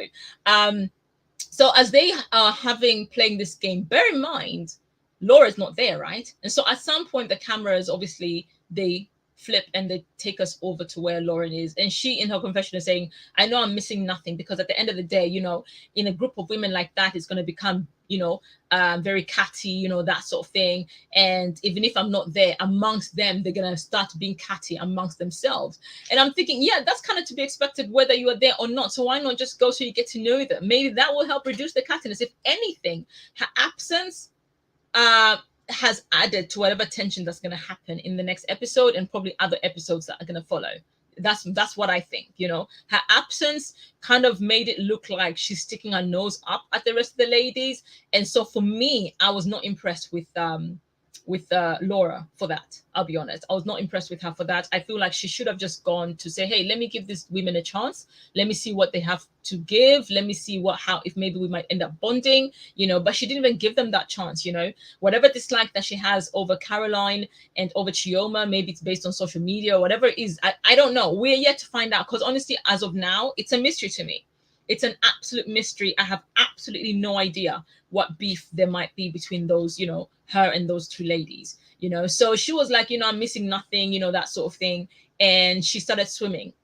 So as they are playing this game, bear in mind, Laura's not there, right? And so at some point, the cameras, obviously, they flip and they take us over to where Lauren is, and she in her confession is saying, I know I'm missing nothing, because at the end of the day, in a group of women like that, it's going to become very catty, that sort of thing. And even if I'm not there amongst them, they're going to start being catty amongst themselves. And I'm thinking, yeah, that's kind of to be expected whether you are there or not. So why not just go so you get to know them? Maybe that will help reduce the cattiness. If anything, her absence has added to whatever tension that's going to happen in the next episode, and probably other episodes that are going to follow. That's what I think. Her absence kind of made it look like she's sticking her nose up at the rest of the ladies, and so for me, I was not impressed with Laura for that. I'll be honest, I was not impressed with her for that. I feel like she should have just gone to say, hey, let me give these women a chance, let me see what they have to give, let me see if maybe we might end up bonding, but she didn't even give them that chance. Whatever dislike that she has over Caroline and over Chioma, maybe it's based on social media or whatever it is. I don't know, we're yet to find out, because honestly, as of now, it's a mystery to me. It's an absolute mystery. I have absolutely no idea what beef there might be between those, her and those 2 ladies, So she was like, I'm missing nothing, that sort of thing. And she started swimming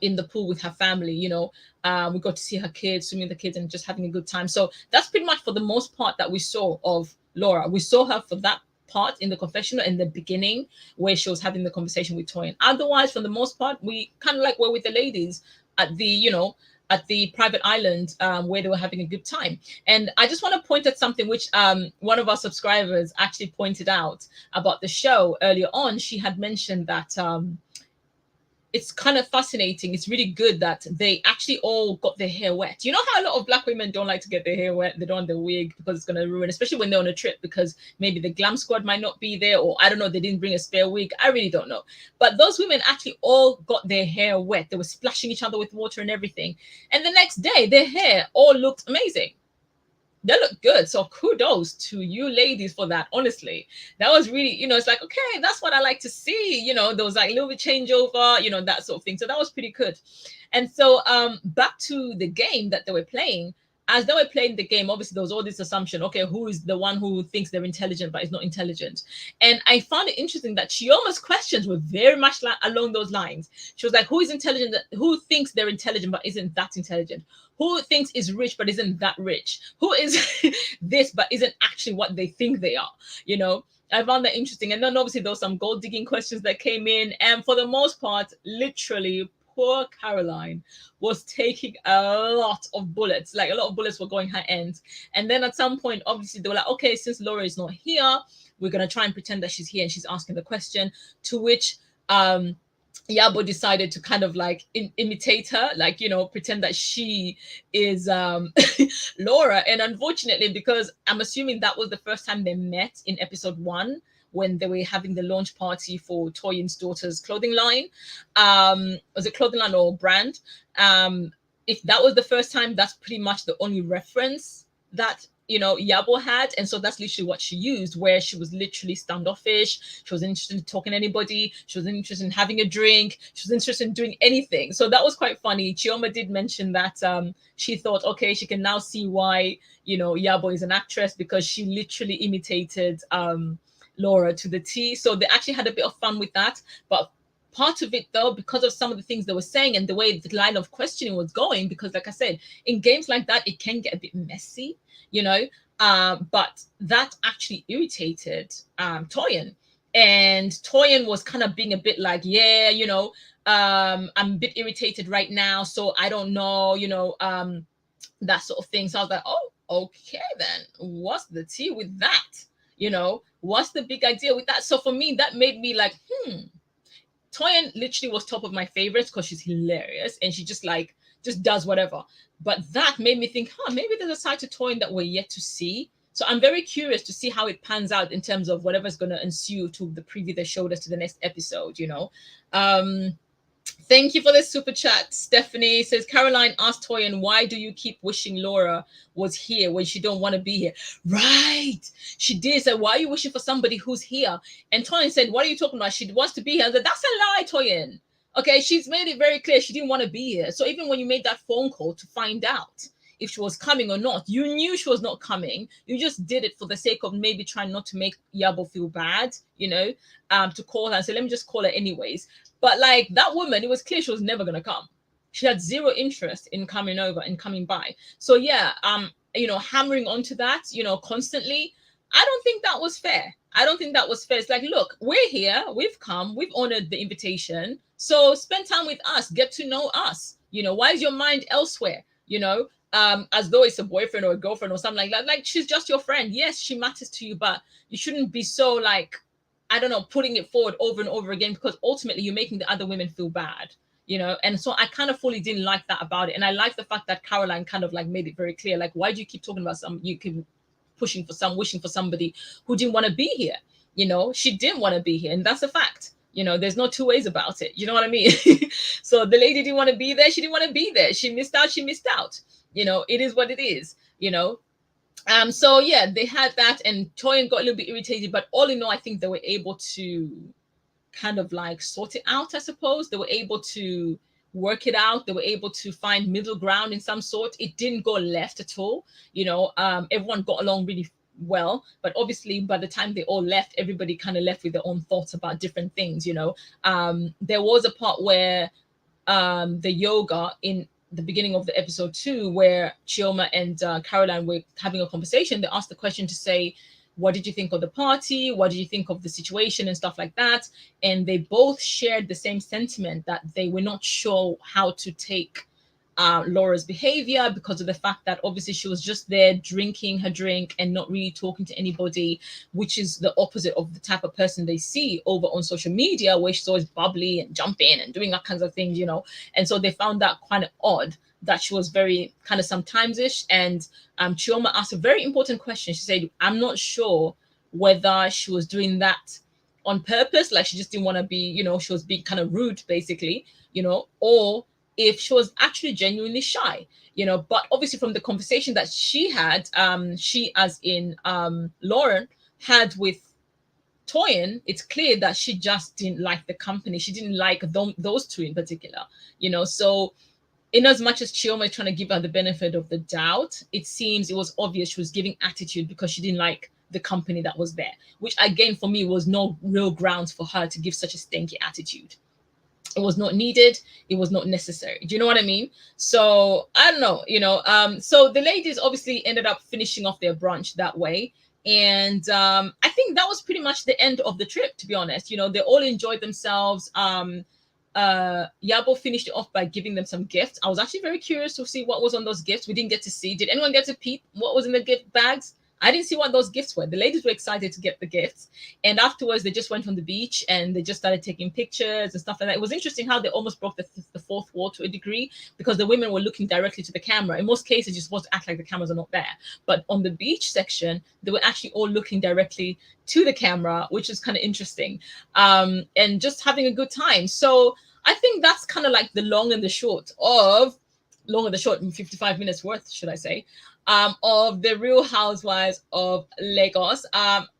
in the pool with her family. We got to see her kids, swimming with the kids and just having a good time. So that's pretty much for the most part that we saw of Laura. We saw her for that part in the confessional in the beginning, where she was having the conversation with Toyin. Otherwise, for the most part, we kind of like were with the ladies at the private island, where they were having a good time. And I just want to point at something which one of our subscribers actually pointed out about the show earlier on. She had mentioned that it's kind of fascinating. It's really good that they actually all got their hair wet. You know how a lot of Black women don't like to get their hair wet? They don't want their wig because it's going to ruin, especially when they're on a trip, because maybe the glam squad might not be there, or I don't know, they didn't bring a spare wig. I really don't know. But those women actually all got their hair wet. They were splashing each other with water and everything. And the next day, their hair all looked amazing. They look good. So kudos to you ladies for that. Honestly, that was really, it's like, okay, that's what I like to see. There was like a little bit changeover, that sort of thing. So that was pretty good. And so back to the game that they were playing, as they were playing the game, obviously there was all this assumption, okay, who is the one who thinks they're intelligent but is not intelligent? And I found it interesting that Chioma's questions were very much along those lines. She was like, who is intelligent, who thinks they're intelligent but isn't that intelligent? Who thinks is rich but isn't that rich? Who is this but isn't actually what they think they are? You know, I found that interesting. And then obviously there were some gold digging questions that came in. And for the most part, literally, poor Caroline was taking a lot of bullets. Like a lot of bullets were going her end. And then at some point, obviously, they were like, okay, since Laura is not here, we're going to try and pretend that she's here and she's asking the question. To which Iyabo decided to kind of like imitate her, like, you know, pretend that she is Laura. And unfortunately, because I'm assuming that was the first time they met in episode 1, when they were having the launch party for Toyin's daughter's clothing line. Was it clothing line or brand? If that was the first time, that's pretty much the only reference that, you know, Iyabo had. And so that's literally what she used, where she was literally standoffish. She wasn't interested in talking to anybody. She wasn't interested in having a drink. She was interested in doing anything. So that was quite funny. Chioma did mention that she thought, okay, she can now see why, you know, Iyabo is an actress, because she literally imitated Laura to the T. So they actually had a bit of fun with that. But part of it, though, because of some of the things they were saying and the way the line of questioning was going, because like I said, in games like that, it can get a bit messy, you know, but that actually irritated Toyin. And Toyin was kind of being a bit like, yeah, you know, I'm a bit irritated right now, so I don't know, you know, that sort of thing. So I was like, oh, okay, then what's the tea with that? You know, what's the big idea with that? So for me, that made me like, Toyin literally was top of my favorites because she's hilarious and she just does whatever. But that made me think, maybe there's a side to Toyin that we're yet to see. So I'm very curious to see how it pans out in terms of whatever's going to ensue to the preview they showed us to the next episode, you know. Thank you for the super chat. Stephanie says, Caroline asked Toyin, why do you keep wishing Laura was here when she don't want to be here? Right. She did say, why are you wishing for somebody who's here? And Toyin said, what are you talking about? She wants to be here. I said, that's a lie, Toyin. Okay, she's made it very clear she didn't want to be here. So even when you made that phone call to find out if she was coming or not, you knew she was not coming. You just did it for the sake of maybe trying not to make Iyabo feel bad, you know, to call her and say, let me just call her anyways. But like that woman, it was clear she was never going to come. She had zero interest in coming over and coming by. So yeah, you know, hammering onto that, you know, constantly, I don't think that was fair. I don't think that was fair. It's like, look, we're here, we've come, we've honored the invitation. So spend time with us, get to know us. You know, why is your mind elsewhere? You know, as though it's a boyfriend or a girlfriend or something like that. Like, she's just your friend. Yes, she matters to you, but you shouldn't be so like, I don't know, putting it forward over and over again, because ultimately you're making the other women feel bad, you know? And so I kind of fully didn't like that about it. And I like the fact that Caroline kind of like made it very clear, like, why do you keep talking about wishing for somebody who didn't want to be here? You know, she didn't want to be here. And that's a fact. You know, there's no two ways about it. You know what I mean? So the lady didn't want to be there. She didn't want to be there. She missed out. She missed out. You know, it is what it is, you know? So yeah, they had that, and Toyin got a little bit irritated, but all in all, I think they were able to kind of like sort it out, I suppose. They were able to work it out. They were able to find middle ground in some sort. It didn't go left at all. You know, everyone got along really well, but obviously by the time they all left, everybody kind of left with their own thoughts about different things, you know. There was a part where the yoga in the beginning of the episode 2, where Chioma and Caroline were having a conversation. They asked the question to say, what did you think of the party? What did you think of the situation and stuff like that? And they both shared the same sentiment, that they were not sure how to take Laura's behavior, because of the fact that obviously she was just there drinking her drink and not really talking to anybody, which is the opposite of the type of person they see over on social media, where she's always bubbly and jumping and doing all kinds of things, you know. And so they found that kind of odd, that she was very kind of sometimes-ish. And Chioma asked a very important question. She said, I'm not sure whether she was doing that on purpose, like she just didn't want to be, you know, she was being kind of rude, basically, you know, or if she was actually genuinely shy, you know. But obviously from the conversation that she had, she as in Lauren had with Toyin, it's clear that she just didn't like the company. She didn't like those two in particular, you know. So in as much as Chioma is trying to give her the benefit of the doubt, it seems it was obvious she was giving attitude because she didn't like the company that was there, which again for me was no real grounds for her to give such a stinky attitude. It was not needed. It was not necessary. Do you know what I mean? So I don't know, so the ladies obviously ended up finishing off their brunch that way. And I think that was pretty much the end of the trip, to be honest. They all enjoyed themselves. Iyabo finished it off by giving them some gifts. I was actually very curious to see what was on those gifts. We didn't get to see. Did anyone get to peep what was in the gift bags? I didn't see what those gifts were. The ladies were excited to get the gifts. And afterwards, they just went on the beach and they just started taking pictures and stuff like that. It was interesting how they almost broke the fourth wall to a degree, because the women were looking directly to the camera. In most cases, you're supposed to act like the cameras are not there. But on the beach section, they were actually all looking directly to the camera, which is kind of interesting, and just having a good time. So I think that's kind of like the long and the short, 55 minutes worth, should I say, of the Real Housewives of Lagos.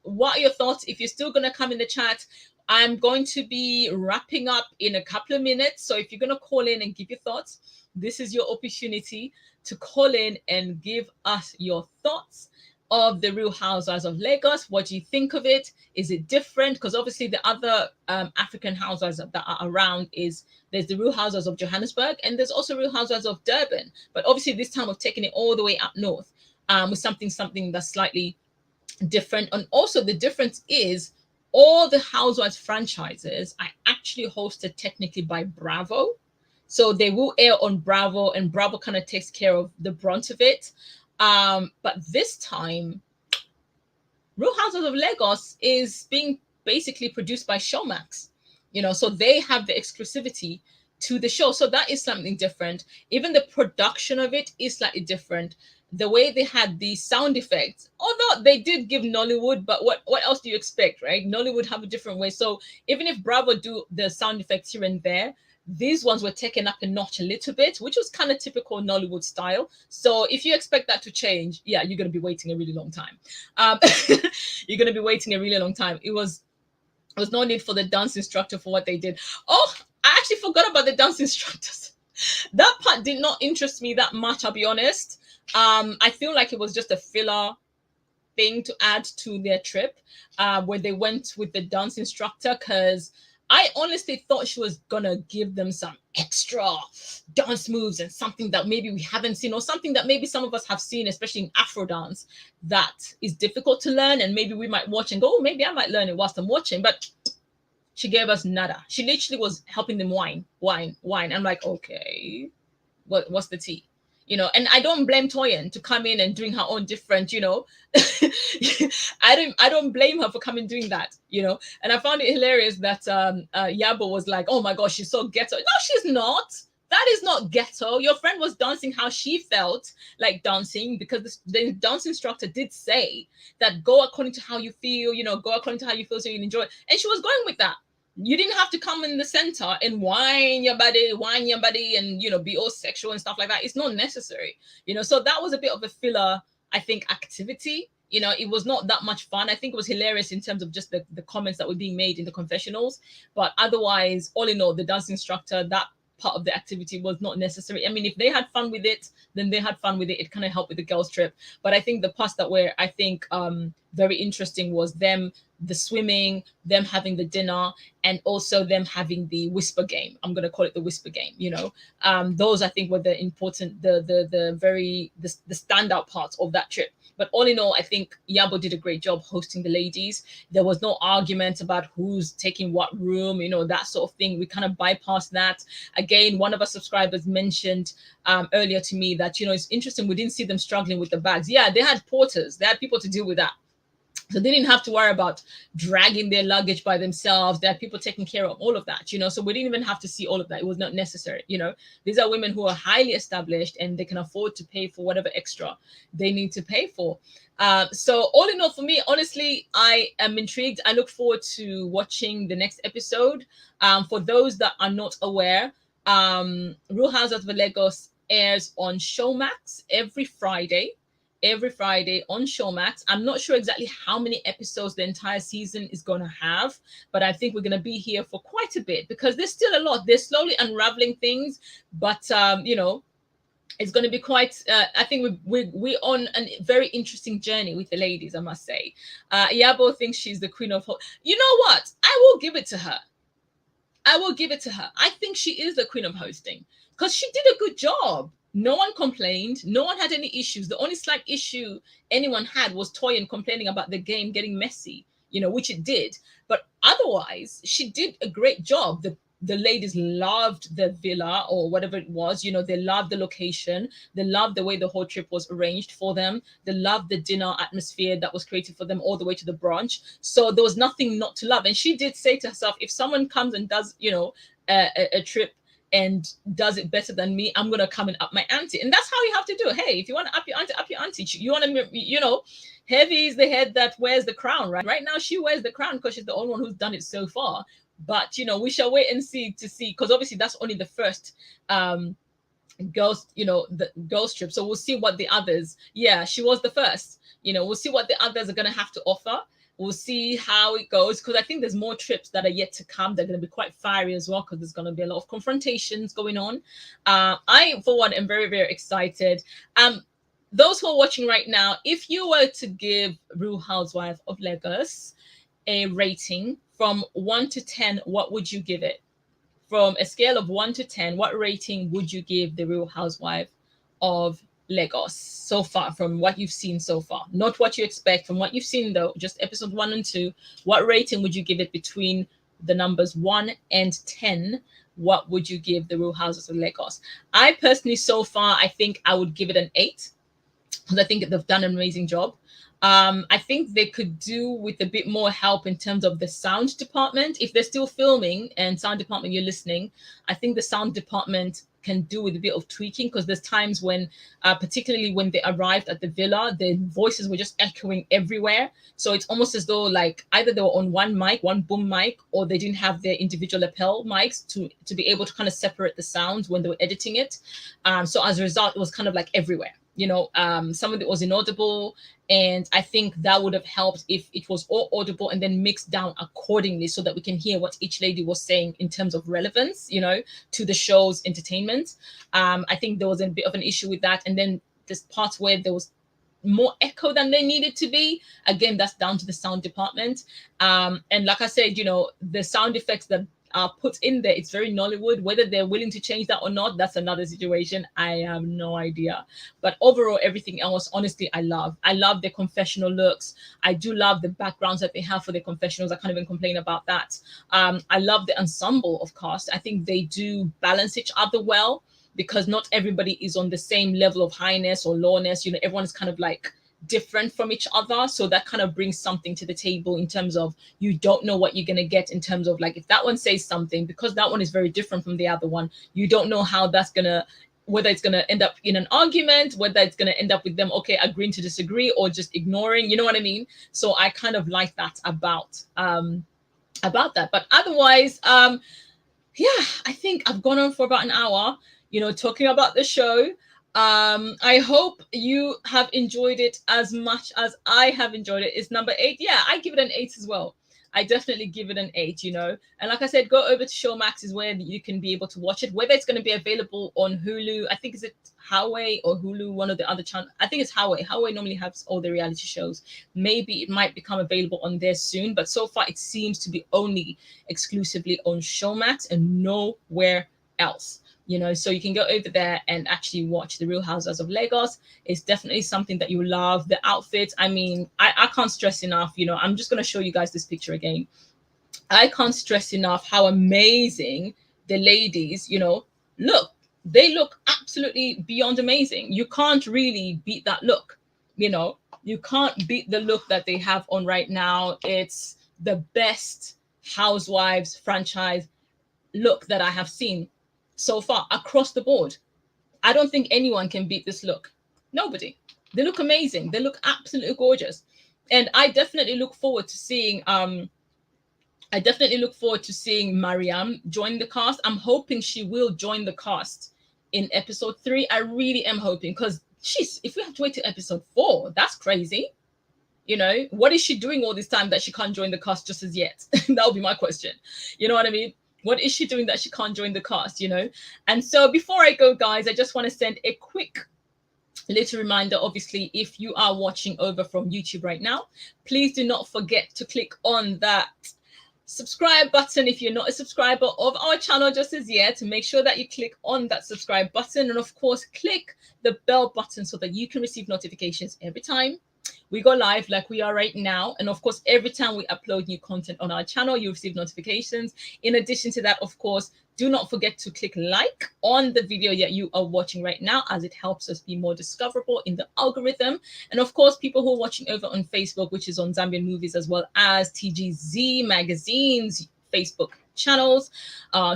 What are your thoughts? If you're still going to come in the chat, I'm going to be wrapping up in a couple of minutes. So if you're going to call in and give your thoughts, this is your opportunity to call in and give us your thoughts of the Real Housewives of Lagos. What do you think of it? Is it different? Because obviously the other African housewives that are around there's the Real Housewives of Johannesburg, and there's also Real Housewives of Durban. But obviously this time we've taken it all the way up north, with something that's slightly different. And also the difference is all the Housewives franchises are actually hosted technically by Bravo. So they will air on Bravo, and Bravo kind of takes care of the brunt of it. But this time, Real Housewives of Lagos is being basically produced by Showmax, so they have the exclusivity to the show. So that is something different. Even the production of it is slightly different. The way they had the sound effects, although they did give Nollywood, but what else do you expect, right? Nollywood have a different way. So even if Bravo do the sound effects here and there, these ones were taken up a notch a little bit, which was kind of typical Nollywood style. So if you expect that to change, yeah, you're going to be waiting a really long time. You're going to be waiting a really long time. It was no need for the dance instructor for what they did. Oh, I actually forgot about the dance instructors. That part did not interest me that much, I'll be honest. I feel like it was just a filler thing to add to their trip, where they went with the dance instructor, because I honestly thought she was gonna give them some extra dance moves and something that maybe we haven't seen, or something that maybe some of us have seen, especially in Afro dance, that is difficult to learn, and maybe we might watch and go, oh, maybe I might learn it whilst I'm watching. But she gave us nada. She literally was helping them whine. I'm like, okay, what's the tea? And I don't blame Toyin to come in and doing her own different, I don't blame her for coming doing that, And I found it hilarious that Iyabo was like, oh my gosh, she's so ghetto. No, she's not. That is not ghetto. Your friend was dancing how she felt like dancing, because the dance instructor did say that go according to how you feel, go according to how you feel so you can enjoy it. And she was going with that. You didn't have to come in the center and whine your body, and, be all sexual and stuff like that. It's not necessary, So that was a bit of a filler, I think, activity. It was not that much fun. I think it was hilarious in terms of just the comments that were being made in the confessionals. But otherwise, all in all, the dance instructor, that part of the activity was not necessary. I mean, if they had fun with it, then they had fun with it. It kind of helped with the girls' trip. But I think the parts that were, I think, very interesting was the swimming, them having the dinner, and also them having the whisper game. I'm going to call it the whisper game, those I think were the important, the standout parts of that trip. But all in all, I think Iyabo did a great job hosting the ladies. There was no argument about who's taking what room, that sort of thing. We kind of bypassed that. Again, one of our subscribers mentioned earlier to me that, it's interesting, we didn't see them struggling with the bags. Yeah, they had porters. They had people to deal with that. So they didn't have to worry about dragging their luggage by themselves. There are people taking care of all of that, So we didn't even have to see all of that. It was not necessary, These are women who are highly established and they can afford to pay for whatever extra they need to pay for. So all in all, for me, honestly, I am intrigued. I look forward to watching the next episode. For those that are not aware, Real Housewives of Lagos airs on Showmax every Friday. every Friday on Showmax. I'm not sure exactly how many episodes the entire season is going to have, but I think we're going to be here for quite a bit because there's still a lot. They're slowly unraveling things, but it's going to be quite I think we're on a very interesting journey with the ladies, I must say. Iyabo thinks she's the queen of you know what, I will give it to her. I think she is the queen of hosting because she did a good job. No one complained. No one had any issues. The only slight issue anyone had was Toyin complaining about the game getting messy, which it did. But otherwise, she did a great job. The ladies loved the villa or whatever it was. They loved the location. They loved the way the whole trip was arranged for them. They loved the dinner atmosphere that was created for them all the way to the brunch. So there was nothing not to love. And she did say to herself, if someone comes and does, a trip and does it better than me, I'm going to come and up my ante. And that's how you have to do it. Hey, if you want to up your ante, you want to, heavy is the head that wears the crown, right? Right now, she wears the crown because she's the only one who's done it so far. But, we shall wait and see, because obviously that's only the first girls, the girls trip. So we'll see what the others, she was the first, we'll see what the others are going to have to offer. We'll see how it goes, because I think there's more trips that are yet to come. They're going to be quite fiery as well, because there's going to be a lot of confrontations going on. I, for one, am very, very excited. Those who are watching right now, if you were to give Real Housewives of Lagos a rating from 1 to 10, what would you give it? From a scale of 1 to 10, what rating would you give the Real Housewife of Lagos so far, from what you've seen so far? Not what you expect, from what you've seen though, just episode 1 and 2. What rating would you give it between the numbers 1 and 10? What would you give the Real Houses of Lagos? I personally, so far, I think I would give it an 8, because I think they've done an amazing job. I think they could do with a bit more help in terms of the sound department. If they're still filming and sound department, you're listening, I think the sound department can do with a bit of tweaking, because there's times when, particularly when they arrived at the villa, their voices were just echoing everywhere. So it's almost as though like either they were on one mic, one boom mic, or they didn't have their individual lapel mics to be able to kind of separate the sounds when they were editing it. So as a result, it was kind of like everywhere. Some of it was inaudible, and I think that would have helped if it was all audible and then mixed down accordingly, so that we can hear what each lady was saying in terms of relevance, to the show's entertainment. I think there was a bit of an issue with that, and then this part where there was more echo than they needed to be. Again, that's down to the sound department. And like I said, the sound effects that are put in there, it's very Nollywood. Whether they're willing to change that or not, that's another situation. I have no idea. But overall, everything else, honestly, I love their confessional looks. I do love the backgrounds that they have for their confessionals. I can't even complain about that. I love the ensemble of cast. I think they do balance each other well, because not everybody is on the same level of highness or lowness. Everyone is kind of like different from each other, so that kind of brings something to the table in terms of you don't know what you're going to get in terms of like, if that one says something, because that one is very different from the other one, you don't know how that's gonna, whether it's going to end up in an argument, whether it's going to end up with them agreeing to disagree or just ignoring, you know what I mean? So I kind of like that about that. But otherwise, I think I've gone on for about an hour, talking about the show. I hope you have enjoyed it as much as I have enjoyed it. It's number 8. I give it an 8 as well. I definitely give it an 8, and like I said, go over to Showmax is where you can be able to watch it. Whether it's going to be available on Hulu, I think, is it Huawei or Hulu, one of the other channels? I think it's Huawei. Huawei normally has all the reality shows. Maybe it might become available on there soon, but so far it seems to be only exclusively on Showmax and nowhere else. So you can go over there and actually watch the Real Housewives of Lagos. It's definitely something that you love. The outfits, I mean, I can't stress enough. I'm just going to show you guys this picture again. I can't stress enough how amazing the ladies, look. They look absolutely beyond amazing. You can't really beat that look. You can't beat the look that they have on right now. It's the best Housewives franchise look that I have seen so far across the board. I don't think anyone can beat this look. Nobody. They look amazing. They look absolutely gorgeous. And I definitely look forward to seeing Mariam join the cast. I'm hoping she will join the cast in episode 3. I really am hoping, because Jeez, if we have to wait till episode 4, that's crazy. You know, what is she doing all this time that she can't join the cast just as yet? That would be my question. You know what I mean? What is she doing that she can't join the cast, you know? And so before I go, guys, I just want to send a quick little reminder. Obviously, if you are watching over from YouTube right now, please do not forget to click on that subscribe button if you're not a subscriber of our channel just as yet. To make sure that you click on that subscribe button, and of course click the bell button so that you can receive notifications every time we go live like we are right now. And of course, every time we upload new content on our channel, you receive notifications. In addition to that, of course, do not forget to click like on the video that you are watching right now, as it helps us be more discoverable in the algorithm. And of course, people who are watching over on Facebook, which is on Zambian Movies, as well as TGZ Magazine's Facebook channels,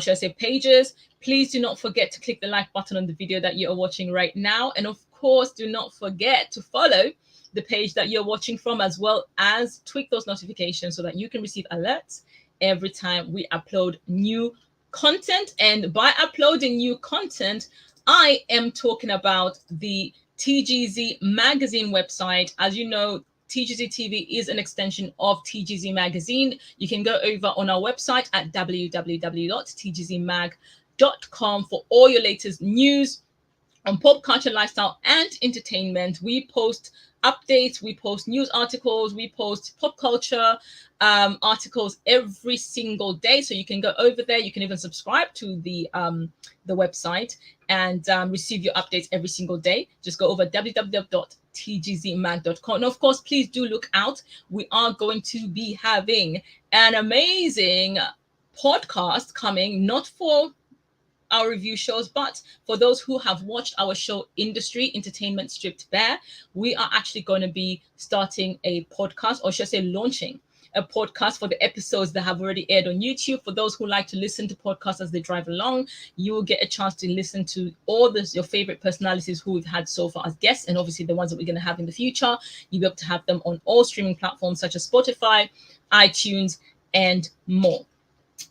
should I say pages, please do not forget to click the like button on the video that you are watching right now. And of course, do not forget to follow the page that you're watching from, as well as tweak those notifications so that you can receive alerts every time we upload new content. And by uploading new content, I am talking about the TGZ magazine website. As you know, TGZ TV is an extension of TGZ magazine. You can go over on our website at www.tgzmag.com for all your latest news on pop culture, lifestyle, and entertainment. We post updates, we post news articles, we post pop culture articles every single day. So you can go over there. You can even subscribe to the website and receive your updates every single day. Just go over www.tgzmag.com. And of course, please do look out. We are going to be having an amazing podcast coming, not for our review shows, but for those who have watched our show Industry Entertainment Stripped Bare. We are actually going to be starting a podcast, or should I say launching a podcast for the episodes that have already aired on YouTube. For those who like to listen to podcasts as they drive along, you will get a chance to listen to all your favorite personalities who we've had so far as guests, and obviously the ones that we're going to have in the future. You'll be able to have them on all streaming platforms such as Spotify, iTunes, and more.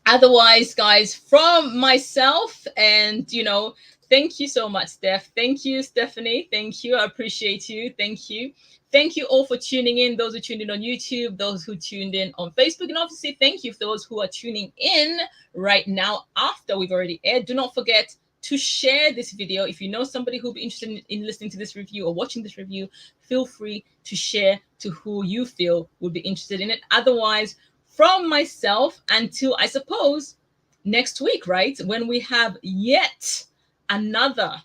Otherwise, guys, from myself, and thank you so much, Steph. Thank you, Stephanie. Thank you. I appreciate you. Thank you. Thank you all for tuning in. Those who tuned in on YouTube, those who tuned in on Facebook, and obviously thank you for those who are tuning in right now after we've already aired. Do not forget to share this video. If you know somebody who'll be interested in listening to this review or watching this review, feel free to share to who you feel would be interested in it. Otherwise, from myself, until I suppose next week, right, when we have yet another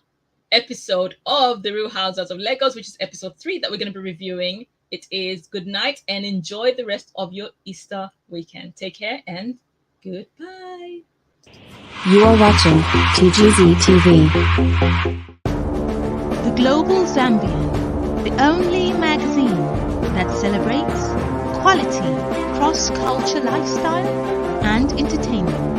episode of the Real Housewives of Lagos, which is episode 3 that we're going to be reviewing. It is good night and enjoy the rest of your Easter weekend. Take care and goodbye. You are watching TGZ TV. The Global Zambian, the only magazine that celebrates quality, cross-culture lifestyle and entertainment.